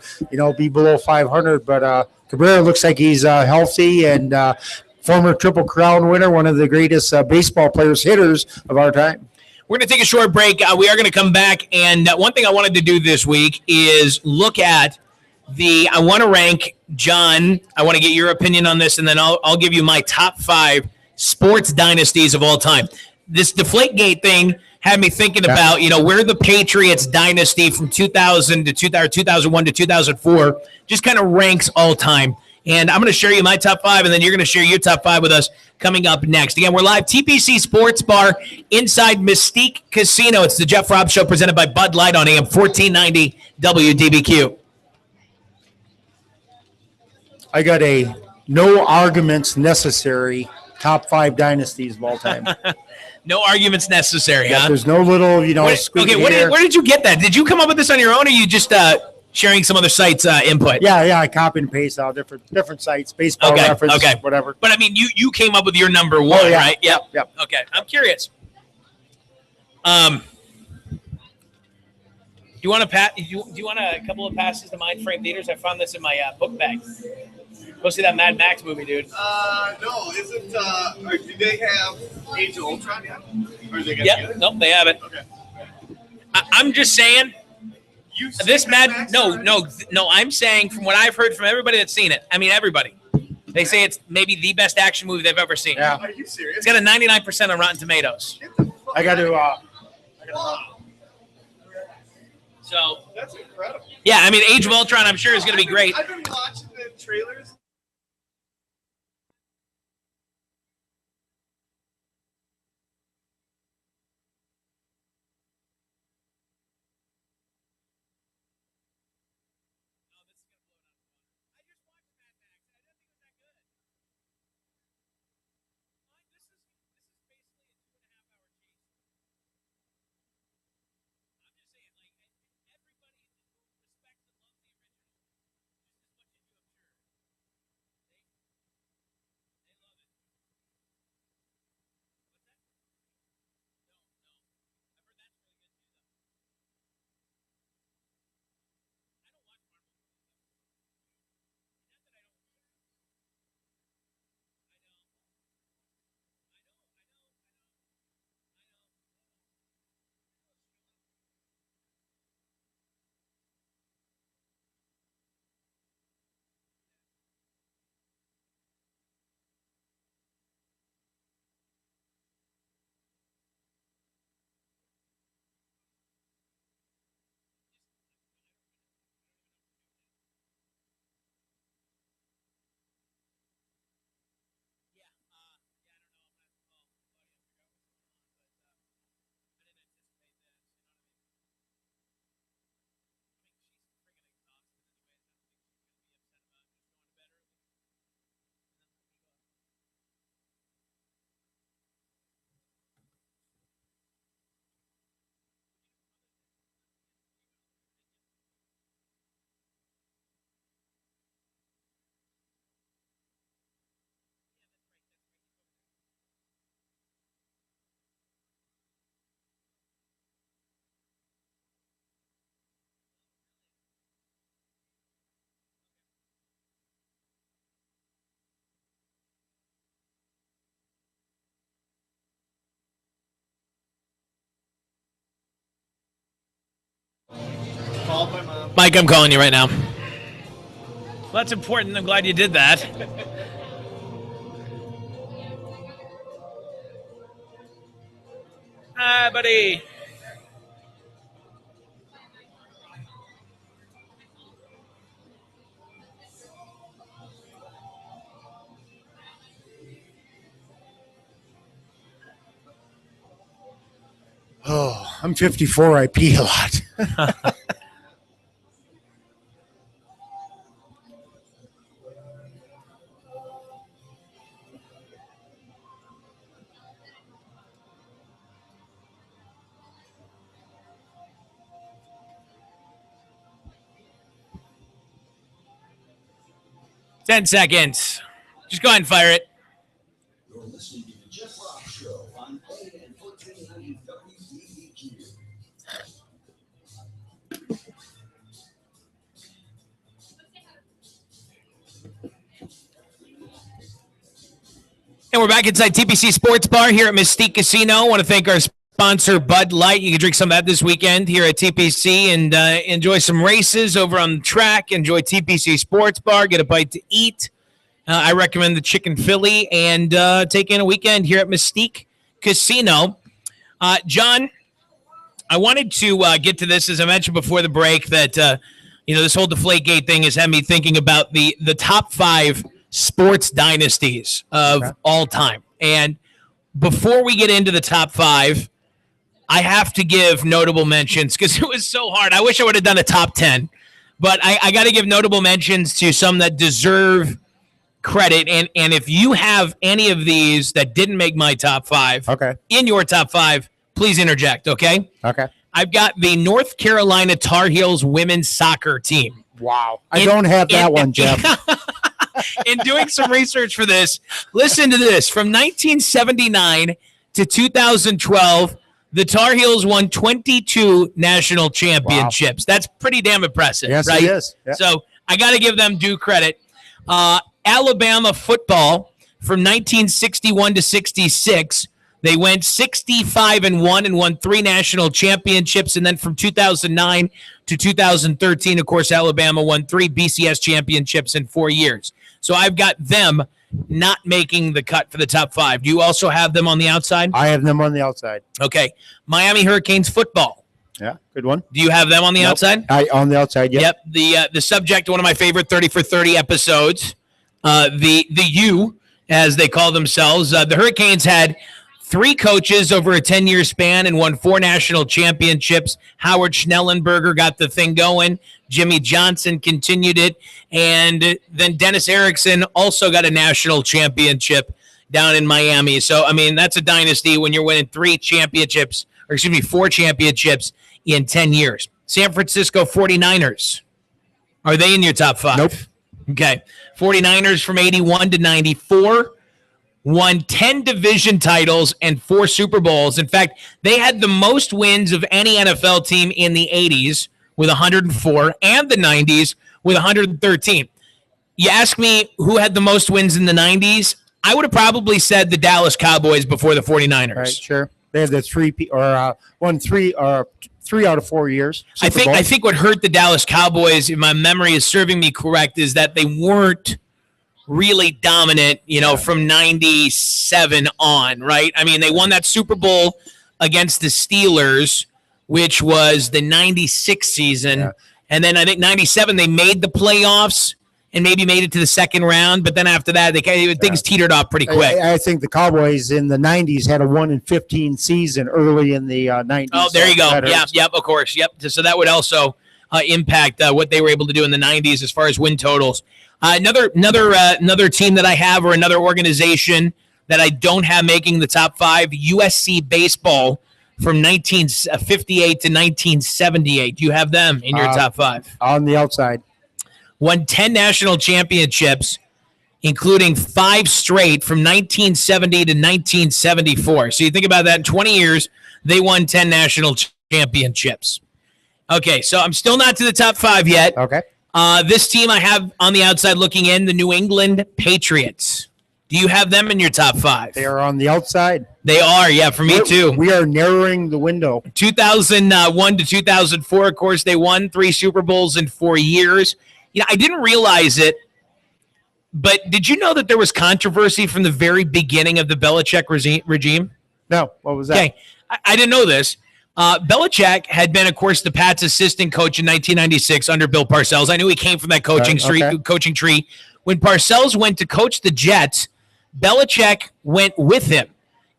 be below 500. But Cabrera looks like he's healthy and former Triple Crown winner, one of the greatest baseball players, hitters of our time. We're going to take a short break. We are going to come back. And one thing I wanted to do this week is look at I want to rank, John, I want to get your opinion on this, and then I'll give you my top 5 sports dynasties of all time. This Deflategate thing had me thinking about, where the Patriots dynasty from 2000 to 2001 to 2004 just kind of ranks all time. And I'm going to share you my top 5, and then you're going to share your top 5 with us coming up next. Again, we're live, TPC Sports Bar inside Mystique Casino. It's the Jeff Robb Show presented by Bud Light on AM 1490 WDBQ. I got a no arguments necessary top 5 dynasties of all time. No arguments necessary, huh? There's no little, where did you get that? Did you come up with this on your own, or are you just sharing some other sites' input? Yeah, I copy and paste out different sites, baseball reference, whatever. But I mean, you came up with your number 1, right? Yep. Okay, I'm curious. Do you want a couple of passes to Mind Frame Theaters? I found this in my book bag. Go see that Mad Max movie, dude. No, isn't do they have Age of Ultron yet? Or is they Nope, they haven't. Okay. I'm just saying. I'm saying from what I've heard from everybody that's seen it. I mean, everybody. They say it's maybe the best action movie they've ever seen. Yeah. Are you serious? It's got a 99% on Rotten Tomatoes. I got to. So that's incredible. Yeah, I mean, Age of Ultron, I'm sure is going to be great. I've been watching the trailers. Mike, I'm calling you right now. Well, that's important. I'm glad you did that. Hi, buddy. Oh, I'm 54. I pee a lot. 10 seconds. Just go ahead and fire it. You're listening to the Jeff Robb Show on AM 1490 WDBQ. And we're back inside TPC Sports Bar here at Mystique Casino. I want to thank our sponsor, Bud Light. You can drink some of that this weekend here at TPC and enjoy some races over on the track. Enjoy TPC Sports Bar. Get a bite to eat. I recommend the Chicken Philly and take in a weekend here at Mystique Casino. John, I wanted to get to this, as I mentioned before the break, that this whole Deflategate thing has had me thinking about the top 5 sports dynasties of all time. And before we get into the top 5, I have to give notable mentions because it was so hard. I wish I would have done a top 10, but I got to give notable mentions to some that deserve credit. And if you have any of these that didn't make my top 5 in your top 5, please interject. Okay. I've got the North Carolina Tar Heels women's soccer team. Wow. I don't have that one, Jeff. In doing some research for this, listen to this. From 1979 to 2012, the Tar Heels won 22 national championships. Wow. That's pretty damn impressive, right? It is. Yeah. So I got to give them due credit. Alabama football from 1961 to 66, they went 65-1 and won 3 national championships. And then from 2009 to 2013, of course, Alabama won 3 BCS championships in 4 years. So I've got them not making the cut for the top 5. Do you also have them on the outside? I have them on the outside. Okay. Miami Hurricanes football. Yeah, good one. Do you have them on the outside? On the outside, yep. The subject, one of my favorite 30 for 30 episodes, the U, as they call themselves. The Hurricanes had 3 coaches over a 10-year span and won 4 national championships. Howard Schnellenberger got the thing going. Jimmy Johnson continued it. And then Dennis Erickson also got a national championship down in Miami. So, I mean, that's a dynasty when you're winning 4 championships in 10 years. San Francisco 49ers. Are they in your top 5? Nope. Okay. 49ers from 81 to 94. Won 10 division titles and 4 Super Bowls. In fact, they had the most wins of any NFL team in the 80s with 104 and the 90s with 113. You ask me who had the most wins in the 90s, I would have probably said the Dallas Cowboys before the 49ers. Right, sure. They had the won 3 out of 4 years. I think what hurt the Dallas Cowboys, if my memory is serving me correct, is that they weren't really dominant, from 97 on, right? I mean, they won that Super Bowl against the Steelers, which was the 96 season. Yeah. And then I think 97, they made the playoffs and maybe made it to the second round. But then after that, things teetered off pretty quick. I think the Cowboys in the 90s had a 1-15 season early in the 90s. Oh, there you go. Yep, of course. Yep. So that would also impact what they were able to do in the 90s as far as win totals. Another team that I have, or another organization that I don't have making the top 5, USC baseball from 1958 to 1978. Do you have them in your top 5? On the outside. Won 10 national championships, including 5 straight from 1970 to 1974. So you think about that, in 20 years, they won 10 national championships. Okay, so I'm still not to the top 5 yet. Okay. This team I have on the outside looking in, the New England Patriots. Do you have them in your top 5? They are on the outside. They are, yeah, for me too. We are narrowing the window. 2001 to 2004, of course, they won 3 Super Bowls in 4 years. You know, I didn't realize it, but did you know that there was controversy from the very beginning of the Belichick regime? No, what was that? Okay, I didn't know this. Belichick had been, of course, the Pats' assistant coach in 1996 under Bill Parcells. I knew he came from that coaching tree. When Parcells went to coach the Jets, Belichick went with him.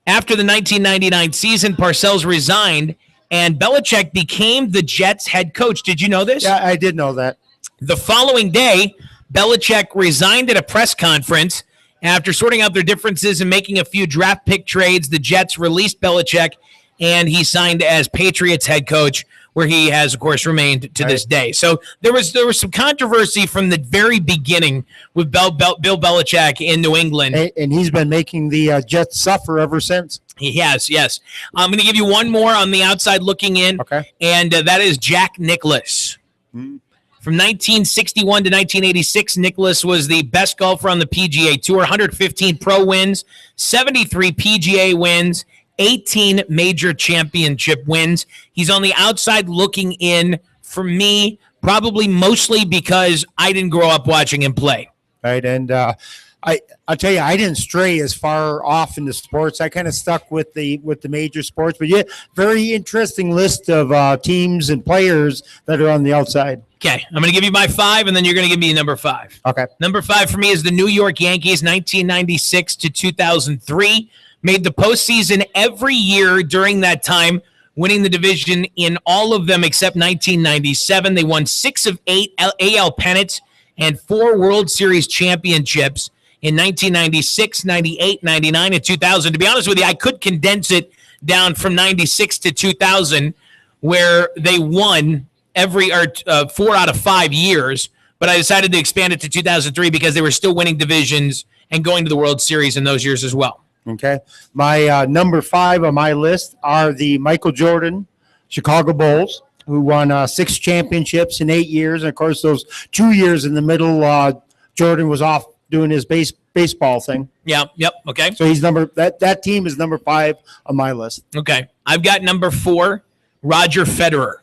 After the 1999 season, Parcells resigned, and Belichick became the Jets head coach. Did you know this? Yeah, I did know that. The following day, Belichick resigned at a press conference. After sorting out their differences and making a few draft pick trades, the Jets released Belichick, and he signed as Patriots head coach, where he has, of course, remained to this day. So there was some controversy from the very beginning with Bill Belichick in New England. And he's been making the Jets suffer ever since. He has, yes. I'm going to give you one more on the outside looking in, and that is Jack Nicklaus. From 1961 to 1986, Nicklaus was the best golfer on the PGA Tour, 115 pro wins, 73 PGA wins, 18 major championship wins. He's on the outside looking in for me, probably mostly because I didn't grow up watching him play. Right, and I'll tell you, I didn't stray as far off into sports. I kind of stuck with the major sports, but yeah, very interesting list of teams and players that are on the outside. Okay, I'm going to give you my 5, and then you're going to give me number 5. Okay. Number 5 for me is the New York Yankees, 1996 to 2003. Made the postseason every year during that time, winning the division in all of them except 1997. They won 6 of 8 AL pennants and 4 World Series championships in 1996, 98, 99, and 2000. To be honest with you, I could condense it down from 96 to 2000, where they won every 4 out of 5 years, but I decided to expand it to 2003 because they were still winning divisions and going to the World Series in those years as well. Okay. My number 5 on my list are the Michael Jordan Chicago Bulls, who won 6 championships in 8 years. And, of course, those 2 years in the middle, Jordan was off doing his baseball thing. Yeah, yep, okay. So he's that team is number 5 on my list. Okay. I've got number 4, Roger Federer.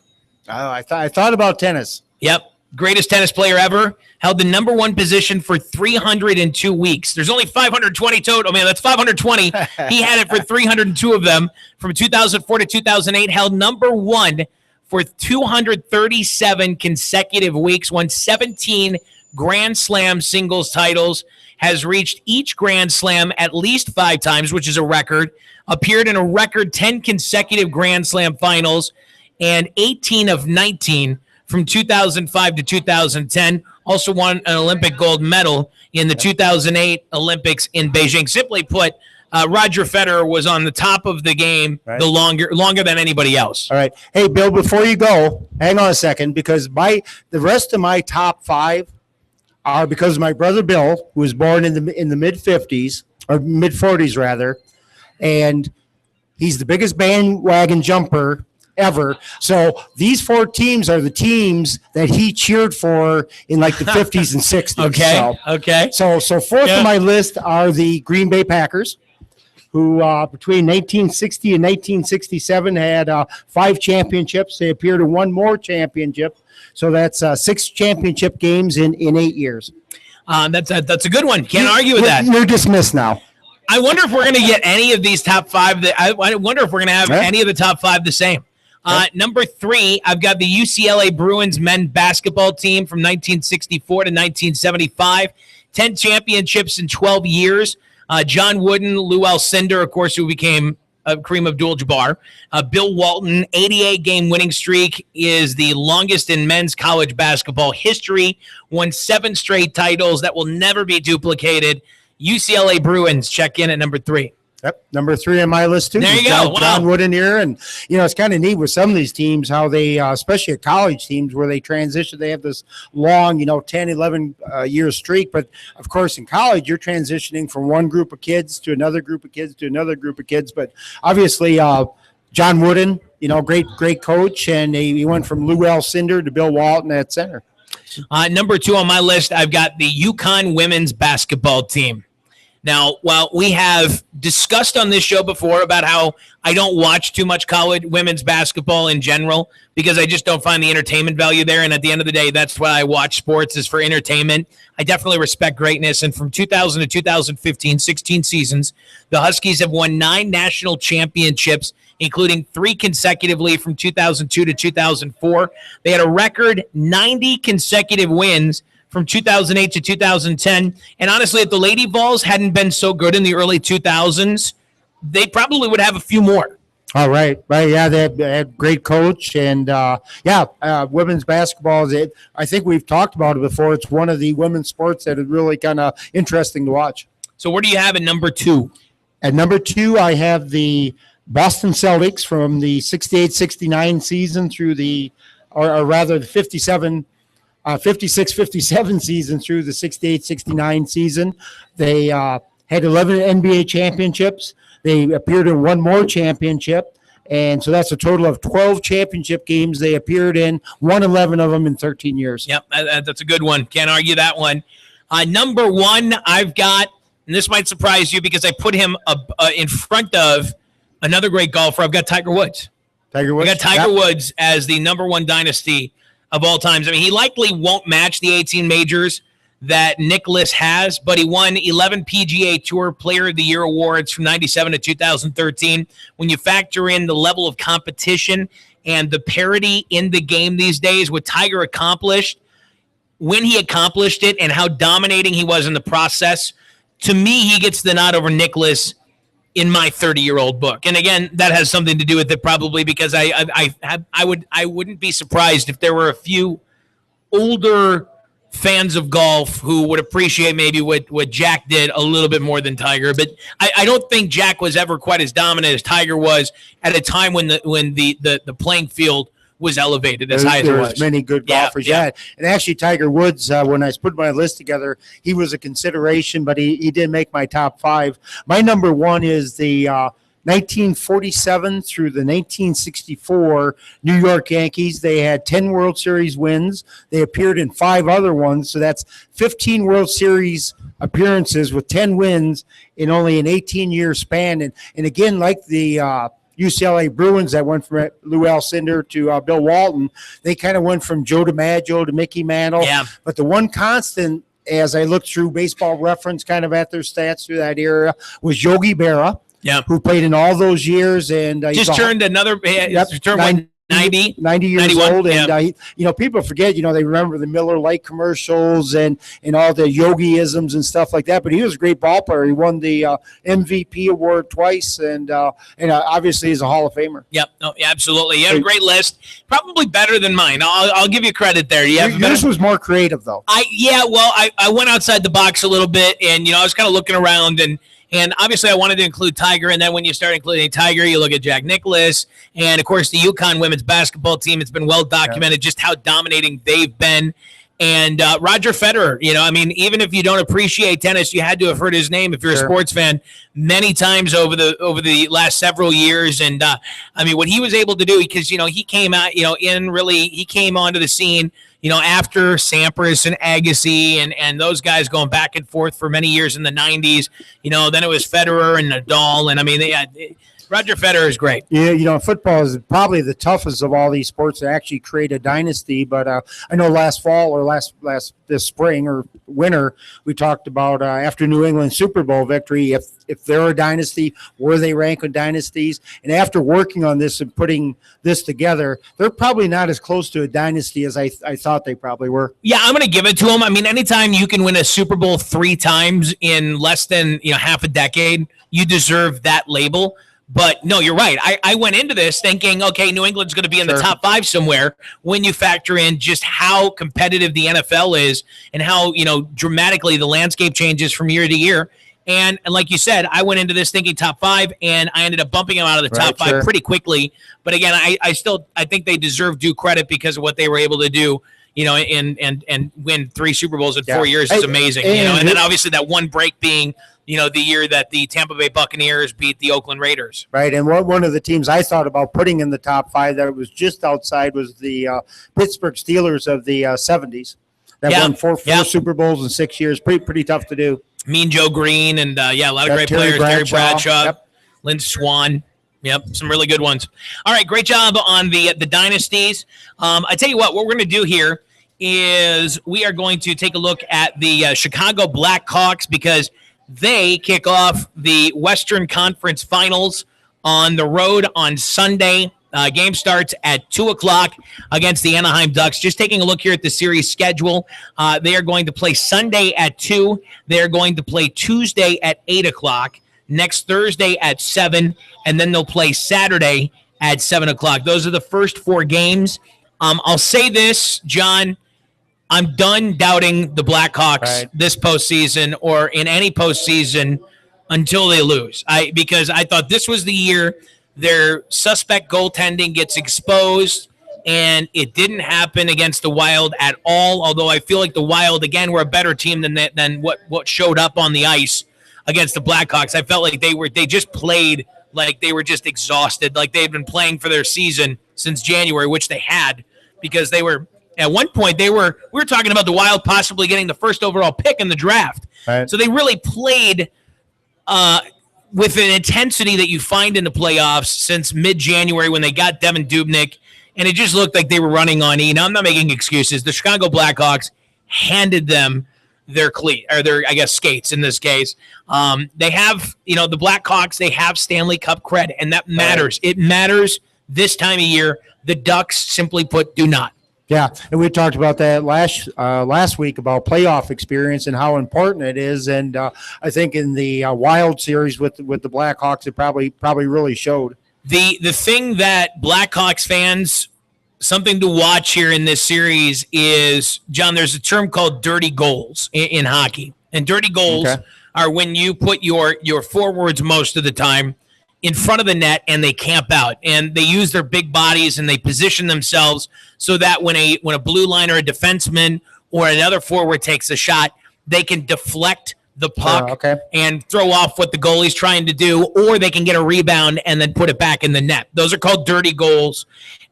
Oh, I thought about tennis. Yep. Greatest tennis player ever. Held the number 1 position for 302 weeks. There's only 520 total. That's 520. He had it for 302 of them. From 2004 to 2008, held number 1 for 237 consecutive weeks. Won 17 Grand Slam singles titles. Has reached each Grand Slam at least 5 times, which is a record. Appeared in a record 10 consecutive Grand Slam finals. And 18 of 19 from 2005 to 2010. Also won an Olympic gold medal in the 2008 Olympics in Beijing. Simply put, Roger Federer was on the top of the game the longer than anybody else. All right. Hey, Bill, before you go, hang on a second, because the rest of my top 5 are because of my brother Bill, who was born in the mid-50s, or mid-40s rather, and he's the biggest bandwagon jumper ever. So these 4 teams are the teams that he cheered for in like the 50s and 60s. Okay. So fourth on my list are the Green Bay Packers, who between 1960 and 1967 had 5 championships. They appeared in 1 more championship. So that's 6 championship games in 8 years. That's a good one. Can't argue with that. You're dismissed now. I wonder if we're going to get any of these top 5. I wonder if we're going to have any of the top 5 the same. Number 3, I've got the UCLA Bruins men's basketball team from 1964 to 1975. 10 championships in 12 years. John Wooden, Lou Alcindor, of course, who became Kareem Abdul-Jabbar. Bill Walton, 88-game winning streak, is the longest in men's college basketball history. Won 7 straight titles that will never be duplicated. UCLA Bruins check in at number 3. Yep, number 3 on my list too. There you go. John Wooden here, and it's kind of neat with some of these teams how they, especially at college teams, where they transition. They have this long, 10, 11 year streak, but of course in college you're transitioning from one group of kids to another group of kids to another group of kids. But obviously, John Wooden, great coach, and he went from Lou Alcindor to Bill Walton at center. Number 2 on my list, I've got the UConn women's basketball team. Now, while we have discussed on this show before about how I don't watch too much college women's basketball in general because I just don't find the entertainment value there. And at the end of the day, that's why I watch sports, is for entertainment. I definitely respect greatness. And from 2000 to 2015, 16 seasons, the Huskies have won 9 national championships, including 3 consecutively from 2002 to 2004. They had a record 90 consecutive wins from 2008 to 2010. And honestly, if the Lady Vols hadn't been so good in the early 2000s, they probably would have a few more. All right. Right. Yeah. They had great coach. And women's basketball is, I think we've talked about it before. It's one of the women's sports that is really kind of interesting to watch. So where do you have at number 2? At number 2, I have the Boston Celtics from the 68-69 season through the, or rather the 56-57 season through the 68-69 season. They had 11 NBA championships. They appeared in one more championship. And so that's a total of 12 championship games they appeared in, won 11 of them in 13 years. Yep, that's a good one. Can't argue that one. Number 1, I've got, and this might surprise you because I put him in front of another great golfer. I've got Tiger Woods. Tiger Woods. I got Tiger Woods as the number 1 dynasty of all times. I mean, he likely won't match the 18 majors that Nicklaus has, but he won 11 PGA Tour Player of the Year awards from 97 to 2013. When you factor in the level of competition and the parity in the game these days, what Tiger accomplished, when he accomplished it, and how dominating he was in the process, to me, he gets the nod over Nicklaus in my 30-year-old book. And again, that has something to do with it probably because I wouldn't be surprised if there were a few older fans of golf who would appreciate maybe what Jack did a little bit more than Tiger. But I don't think Jack was ever quite as dominant as Tiger was at a time when the playing field was elevated as high as it was. There's many good golfers. Yeah. And actually, Tiger Woods, when I put my list together, he was a consideration, but he didn't make my top 5. My number 1 is the 1947 through the 1964 New York Yankees. They had 10 World Series wins. They appeared in 5 other ones. So that's 15 World Series appearances with 10 wins in only an 18-year span. And again, like the UCLA Bruins that went from Lou Alcindor to Bill Walton, they kind of went from Joe DiMaggio to Mickey Mantle. Yeah. But the one constant, as I looked through Baseball Reference kind of at their stats through that era, was Yogi Berra, who played in all those years. And just turned another, turned 90 years 91, old. And, people forget, they remember the Miller Lite commercials and all the yogiisms and stuff like that. But he was a great ball player. He won the MVP award twice and obviously he's a Hall of Famer. Yep. No, absolutely. You had a great list. Probably better than mine. I'll give you credit there. Yours was more creative, though. I went outside the box a little bit and, I was kind of looking around and obviously I wanted to include Tiger. And then when you start including Tiger, you look at Jack Nicklaus. And, of course, the UConn women's basketball team. It's been well documented just how dominating they've been. And Roger Federer, even if you don't appreciate tennis, you had to have heard his name if you're a sports fan many times over the last several years. And, what he was able to do, because, he came out, he came onto the scene, after Sampras and Agassi and those guys going back and forth for many years in the 90s, then it was Federer and Nadal. And, Roger Federer is great. Yeah, football is probably the toughest of all these sports to actually create a dynasty. But I know last fall or this spring or winter, we talked about after New England Super Bowl victory, if they're a dynasty, where they rank on dynasties. And after working on this and putting this together, they're probably not as close to a dynasty as I thought they probably were. Yeah, I'm going to give it to them. Anytime you can win a Super Bowl 3 times in less than half a decade, you deserve that label. But no, you're right. I went into this thinking, okay, New England's going to be in the top 5 somewhere when you factor in just how competitive the NFL is and how, dramatically the landscape changes from year to year. And like you said, I went into this thinking top 5 and I ended up bumping them out of the top 5 pretty quickly. But again, I think they deserve due credit because of what they were able to do, and win 3 Super Bowls in 4 years is amazing. And then obviously that one break being, the year that the Tampa Bay Buccaneers beat the Oakland Raiders. Right, and one of the teams I thought about putting in the top 5 that was just outside was the Pittsburgh Steelers of the 70s. that Yeah. won four Yeah. Super Bowls in 6 years. Pretty tough to do. Mean Joe Green and a lot of great Terry players. Terry Bradshaw, Yep. Lynn Swan. Yep, some really good ones. All right, great job on the dynasties. I tell you what we're going to do here is we are going to take a look at the Chicago Blackhawks because they kick off the Western Conference Finals on the road on Sunday. Game starts at 2 o'clock against the Anaheim Ducks. Just taking a look here at the series schedule. They are going to play Sunday at 2. They are going to play Tuesday at 8 o'clock. Next Thursday at 7. And then they'll play Saturday at 7 o'clock. Those are the first 4 games. I'll say this, John. I'm done doubting the Blackhawks this postseason or in any postseason until they lose. Because I thought this was the year their suspect goaltending gets exposed, and it didn't happen against the Wild at all, although I feel like the Wild, again, were a better team than what showed up on the ice against the Blackhawks. I felt like they just played like they were just exhausted, like they'd been playing for their season since January, which they had, because they were at one point we were talking about the Wild possibly getting the first overall pick in the draft. Right. So they really played with an intensity that you find in the playoffs since mid-January when they got Devin Dubnyk, and it just looked like they were running on E. Now, I'm not making excuses. The Chicago Blackhawks handed them their skates in this case. They have, the Blackhawks, they have Stanley Cup credit, and that matters. It matters this time of year. The Ducks, simply put, do not. Yeah, and we talked about that last week about playoff experience and how important it is. And I think in the Wild series with the Blackhawks, it probably really showed. The thing that Blackhawks fans, something to watch here in this series is, John, there's a term called dirty goals in hockey. And dirty goals are when you put your forwards most of the time in front of the net and they camp out and they use their big bodies and they position themselves so that when a blue line or a defenseman or another forward takes a shot, they can deflect the puck and throw off what the goalie's trying to do, or they can get a rebound and then put it back in the net. Those are called dirty goals.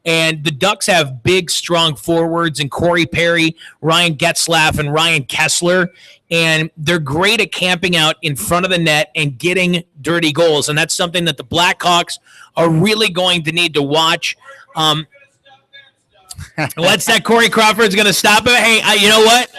And the Ducks have big, strong forwards in Corey Perry, Ryan Getzlaf, and Ryan Kessler. And they're great at camping out in front of the net and getting dirty goals. And that's something that the Blackhawks are really going to need to watch. What's that? Corey Crawford's going to stop him? Hey, you know what?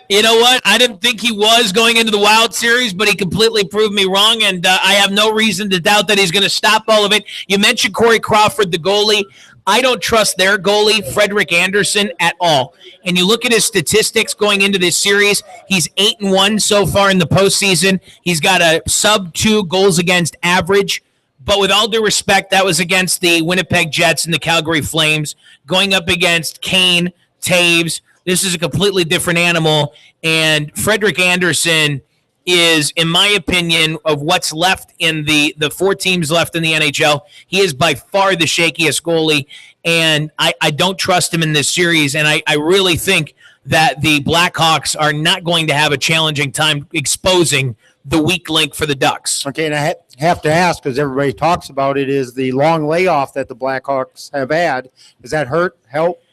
You know what? I didn't think he was going into the Wild Series, but he completely proved me wrong, and I have no reason to doubt that he's going to stop all of it. You mentioned Corey Crawford, the goalie. I don't trust their goalie, Frederik Andersen, at all. And you look at his statistics going into this series, he's 8-1 so far in the postseason. He's got a sub-2 goals against average. But with all due respect, that was against the Winnipeg Jets and the Calgary Flames. Going up against Kane, Taves, this is a completely different animal. And Frederik Andersen is, in my opinion, of what's left in the 4 teams left in the NHL, he is by far the shakiest goalie. And I don't trust him in this series. And I really think that the Blackhawks are not going to have a challenging time exposing the weak link for the Ducks. Okay, and I have to ask, because everybody talks about it, is the long layoff that the Blackhawks have had. Does that help?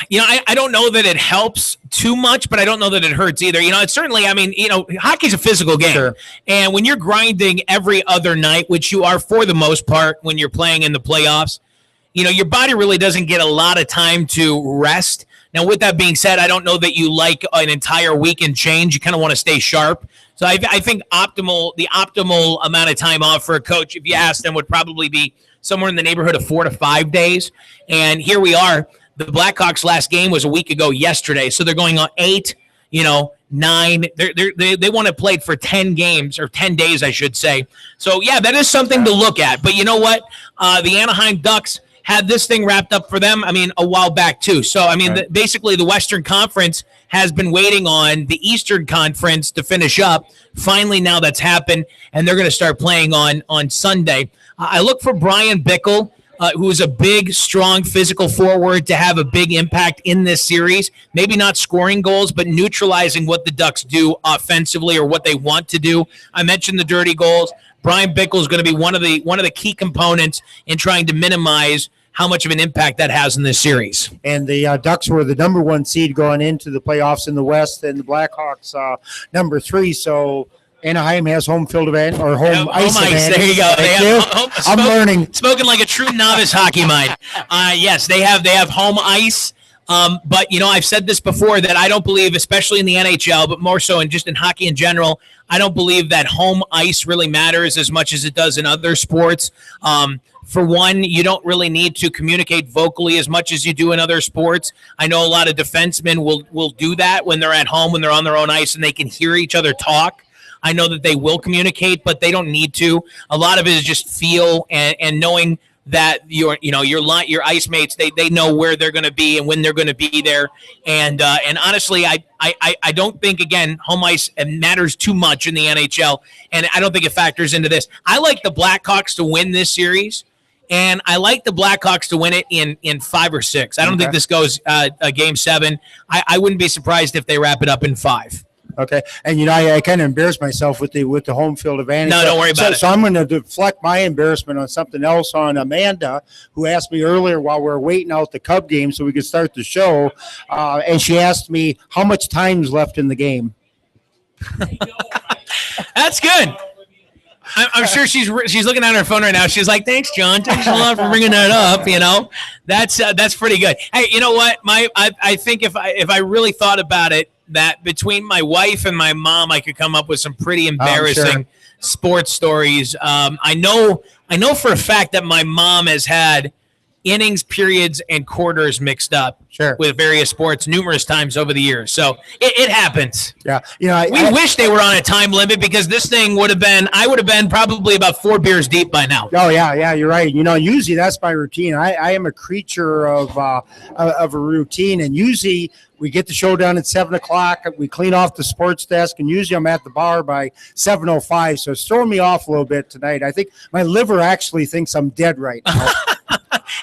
I don't know that it helps too much, but I don't know that it hurts either. It's certainly, hockey's a physical game. Sure. And when you're grinding every other night, which you are for the most part when you're playing in the playoffs, your body really doesn't get a lot of time to rest. Now, with that being said, I don't know that you like an entire week and change. You kind of want to stay sharp. So I think the optimal amount of time off for a coach, if you ask them, would probably be somewhere in the neighborhood of 4 to 5 days. And here we are. The Blackhawks' last game was a week ago yesterday, so they're going on 8, 9. They want to play for 10 games, or 10 days, I should say. So, yeah, that is something to look at. But you know what? The Anaheim Ducks had this thing wrapped up for them, a while back too. So, basically the Western Conference has been waiting on the Eastern Conference to finish up. Finally, now that's happened, and they're going to start playing on Sunday. I look for Brian Bickle, who is a big, strong, physical forward, to have a big impact in this series. Maybe not scoring goals, but neutralizing what the Ducks do offensively or what they want to do. I mentioned the dirty goals. Brian Bickle is going to be one of the key components in trying to minimize how much of an impact that has in this series. And the Ducks were the number 1 seed going into the playoffs in the West, and the Blackhawks number 3. So Anaheim has home field advantage or home ice advantage. There you go. They have I'm learning. Spoken like a true novice hockey mind. Yes, they have home ice. But, I've said this before that I don't believe, especially in the NHL, but more so in hockey in general, I don't believe that home ice really matters as much as it does in other sports. For one, you don't really need to communicate vocally as much as you do in other sports. I know a lot of defensemen will do that when they're at home, when they're on their own ice, and they can hear each other talk. I know that they will communicate, but they don't need to. A lot of it is just feel and knowing that your ice mates, they know where they're going to be and when they're going to be there. And honestly, I don't think, again, home ice matters too much in the NHL, and I don't think it factors into this. I like the Blackhawks to win this series, and I like the Blackhawks to win it in 5 or 6. I don't think this goes a game 7. I wouldn't be surprised if they wrap it up in 5. Okay, and I kind of embarrassed myself with the home field advantage. No, don't worry about it. So I'm going to deflect my embarrassment on something else, on Amanda, who asked me earlier while we were waiting out the Cub game so we could start the show, and she asked me how much time's left in the game. That's good. I'm sure she's looking at her phone right now. She's like, "Thanks, John. Thanks a lot for bringing that up." That's pretty good. Hey, you know what? I think if I really thought about it, that between my wife and my mom, I could come up with some pretty embarrassing sports stories. I know for a fact that my mom has had innings, periods, and quarters mixed up with various sports numerous times over the years. So it happens. Yeah. We wish they were on a time limit, because this thing I would have been probably about 4 beers deep by now. Oh yeah, you're right. Usually that's my routine. I am a creature of a routine, and usually we get the show done at 7:00. We clean off the sports desk, and usually I'm at the bar by 7:05. So it's throwing me off a little bit tonight. I think my liver actually thinks I'm dead right now.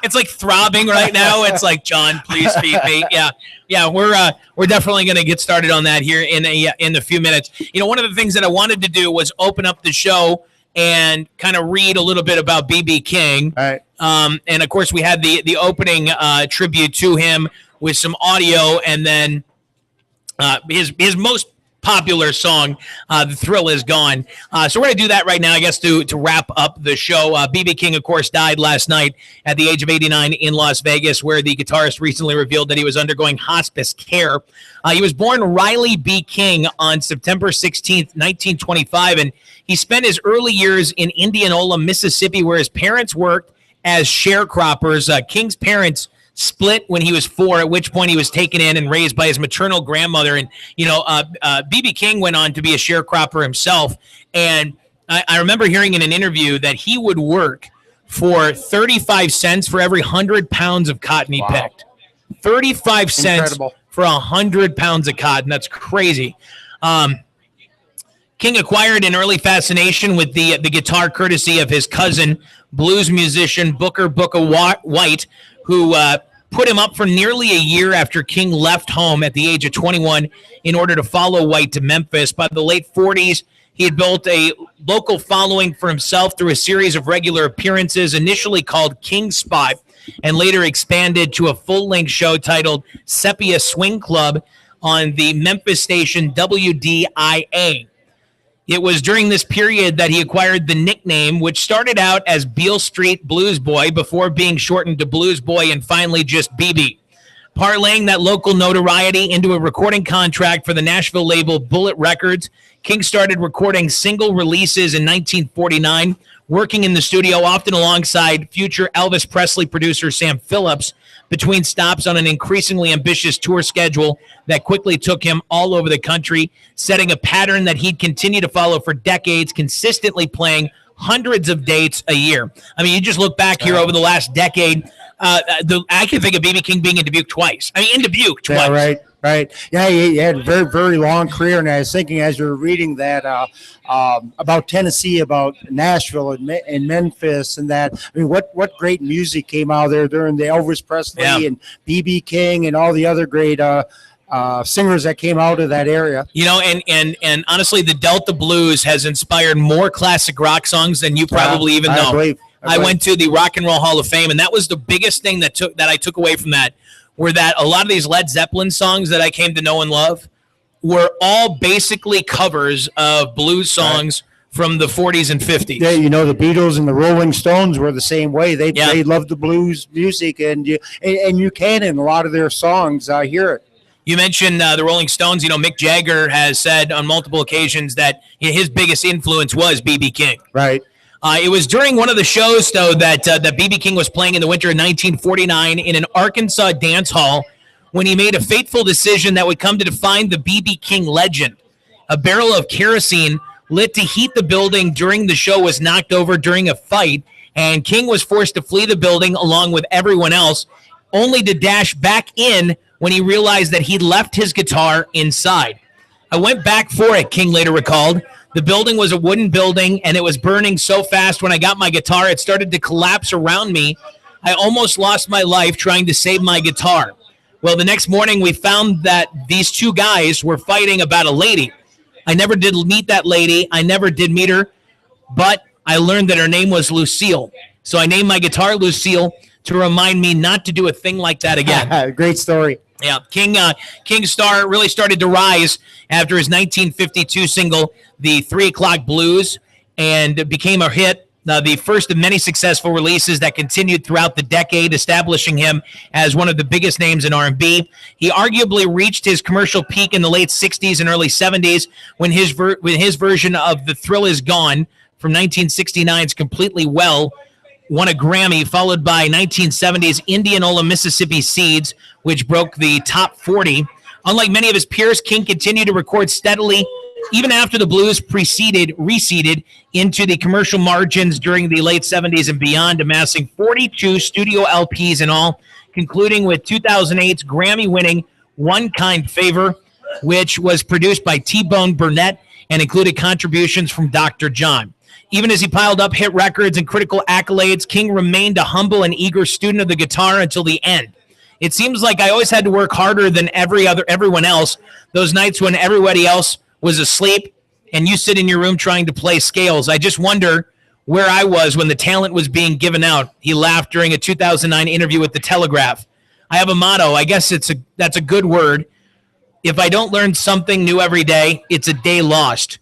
It's like throbbing right now. It's like, John, please feed me. Yeah. We're definitely going to get started on that here in a few minutes. One of the things that I wanted to do was open up the show and kind of read a little bit about B.B. King. All right. And of course, we had the opening tribute to him with some audio, and then his most popular song, The Thrill Is Gone. So we're going to do that right now, I guess, to wrap up the show. B.B. King, of course, died last night at the age of 89 in Las Vegas, where the guitarist recently revealed that he was undergoing hospice care. He was born Riley B. King on September 16th, 1925, and he spent his early years in Indianola, Mississippi, where his parents worked as sharecroppers. King's parents split when he was 4, at which point he was taken in and raised by his maternal grandmother. And, B.B. King went on to be a sharecropper himself. And I remember hearing in an interview that he would work for 35 cents for every 100 pounds of cotton he picked. 35 cents for 100 pounds of cotton. That's crazy. King acquired an early fascination with the guitar courtesy of his cousin, blues musician Booker White, who put him up for nearly a year after King left home at the age of 21 in order to follow White to Memphis. By the late 40s, he had built a local following for himself through a series of regular appearances, initially called King Spot, and later expanded to a full-length show titled Sepia Swing Club on the Memphis station WDIA. It was during this period that he acquired the nickname, which started out as Beale Street Blues Boy before being shortened to Blues Boy and finally just BB. Parlaying that local notoriety into a recording contract for the Nashville label Bullet Records, King started recording single releases in 1949, working in the studio often alongside future Elvis Presley producer Sam Phillips, between stops on an increasingly ambitious tour schedule that quickly took him all over the country, setting a pattern that he'd continue to follow for decades, consistently playing hundreds of dates a year. I mean, you just look back here over the last decade, I can think of B.B. King being in Dubuque twice. Yeah, right. Yeah, he had a very, very long career, and I was thinking as you were reading that about Tennessee, about Nashville and Memphis, and that. I mean, what great music came out of there during the Elvis Presley and B.B. King and all the other great singers that came out of that area. And honestly, the Delta Blues has inspired more classic rock songs than you probably even know. I went to the Rock and Roll Hall of Fame, and that was the biggest thing that I took away from that, were that a lot of these Led Zeppelin songs that I came to know and love were all basically covers of blues songs from the 40s and 50s. Yeah, the Beatles and the Rolling Stones were the same way. They loved the blues music, and you can in a lot of their songs hear it. You mentioned the Rolling Stones. Mick Jagger has said on multiple occasions that his biggest influence was B.B. King. Right. It was during one of the shows, though, that B.B. King was playing in the winter of 1949 in an Arkansas dance hall when he made a fateful decision that would come to define the B.B. King legend. A barrel of kerosene lit to heat the building during the show was knocked over during a fight, and King was forced to flee the building along with everyone else, only to dash back in when he realized that he'd left his guitar inside. I went back for it, King later recalled. The building was a wooden building, and it was burning so fast when I got my guitar, it started to collapse around me. I almost lost my life trying to save my guitar. Well, the next morning, we found that these two guys were fighting about a lady. I never did meet that lady. I never did meet her, but I learned that her name was Lucille. So I named my guitar Lucille to remind me not to do a thing like that again. Great story. Yeah, King's star really started to rise after his 1952 single, The 3 O'Clock Blues, and became a hit. The first of many successful releases that continued throughout the decade, establishing him as one of the biggest names in R&B. He arguably reached his commercial peak in the late 60s and early 70s when his version of The Thrill Is Gone from 1969's Completely Well won a Grammy, followed by 1970's Indianola, Mississippi Seeds, which broke the top 40. Unlike many of his peers, King continued to record steadily even after the blues receded into the commercial margins during the late 70s and beyond, amassing 42 studio LPs in all, concluding with 2008's Grammy-winning One Kind Favor, which was produced by T-Bone Burnett and included contributions from Dr. John. Even as he piled up hit records and critical accolades, King remained a humble and eager student of the guitar until the end. It seems like I always had to work harder than everyone else, those nights when everybody else was asleep and you sit in your room trying to play scales. I just wonder where I was when the talent was being given out. He laughed during a 2009 interview with The Telegraph. I have a motto. I guess that's a good word. If I don't learn something new every day, it's a day lost.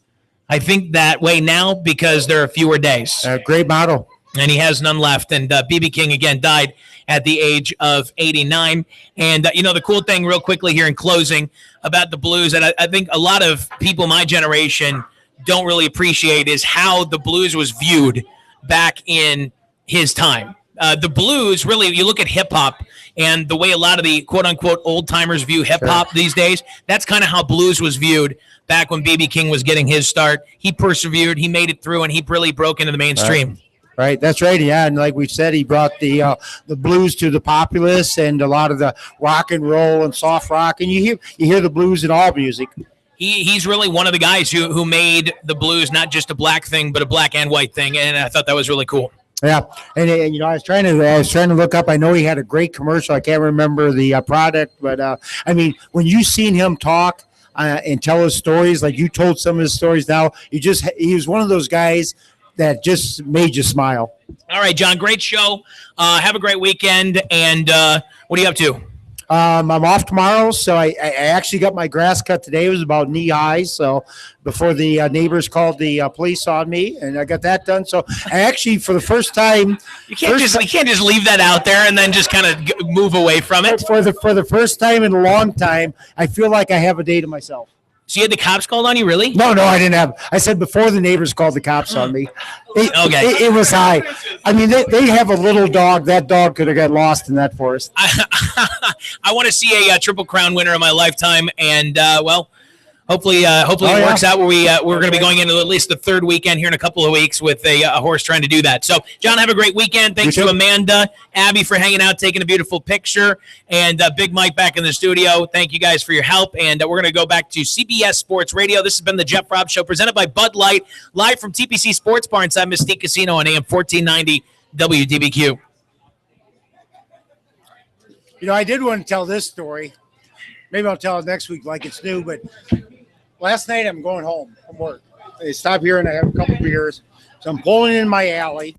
I think that way now because there are fewer days. Great motto. And he has none left. And B.B. King, again, died at the age of 89. And, the cool thing real quickly here in closing about the blues, and I think a lot of people my generation don't really appreciate, is how the blues was viewed back in his time. The blues, really, you look at hip-hop and the way a lot of the quote-unquote old-timers view hip-hop these days, that's kind of how blues was viewed back when B.B. King was getting his start. He persevered, he made it through, and he really broke into the mainstream. Right, that's right. Yeah, and like we said, he brought the blues to the populace and a lot of the rock and roll and soft rock, and you hear the blues in all music. He's really one of the guys who made the blues not just a black thing, but a black and white thing, and I thought that was really cool. Yeah, and I was trying to look up. I know he had a great commercial. I can't remember the product, but I mean, when you seen him talk and tell his stories, like you told some of his stories now, he was one of those guys that just made you smile. All right, John, great show. Have a great weekend. And what are you up to? I'm off tomorrow, so I actually got my grass cut today. It was about knee high, so before the neighbors called the police on me, and I got that done. So I actually, for the first time, you can't just leave that out there and then just kind of move away from it. For the first time in a long time, I feel like I have a day to myself. So you had the cops called on you, really? No, I didn't have. I said before the neighbors called the cops on me. It was high. I mean, they have a little dog. That dog could have got lost in that forest. I want to see a Triple Crown winner in my lifetime, and hopefully it works out. Where we're going to be going into at least the third weekend here in a couple of weeks with a horse trying to do that. So, John, have a great weekend. Thanks to Amanda, Abby for hanging out, taking a beautiful picture, and Big Mike back in the studio. Thank you guys for your help, and we're going to go back to CBS Sports Radio. This has been the Jeff Robb Show, presented by Bud Light, live from TPC Sports Bar inside Mystique Casino on AM 1490 WDBQ. I did want to tell this story. Maybe I'll tell it next week like it's new, but last night I'm going home from work. I stop here and I have a couple beers. So I'm pulling in my alley.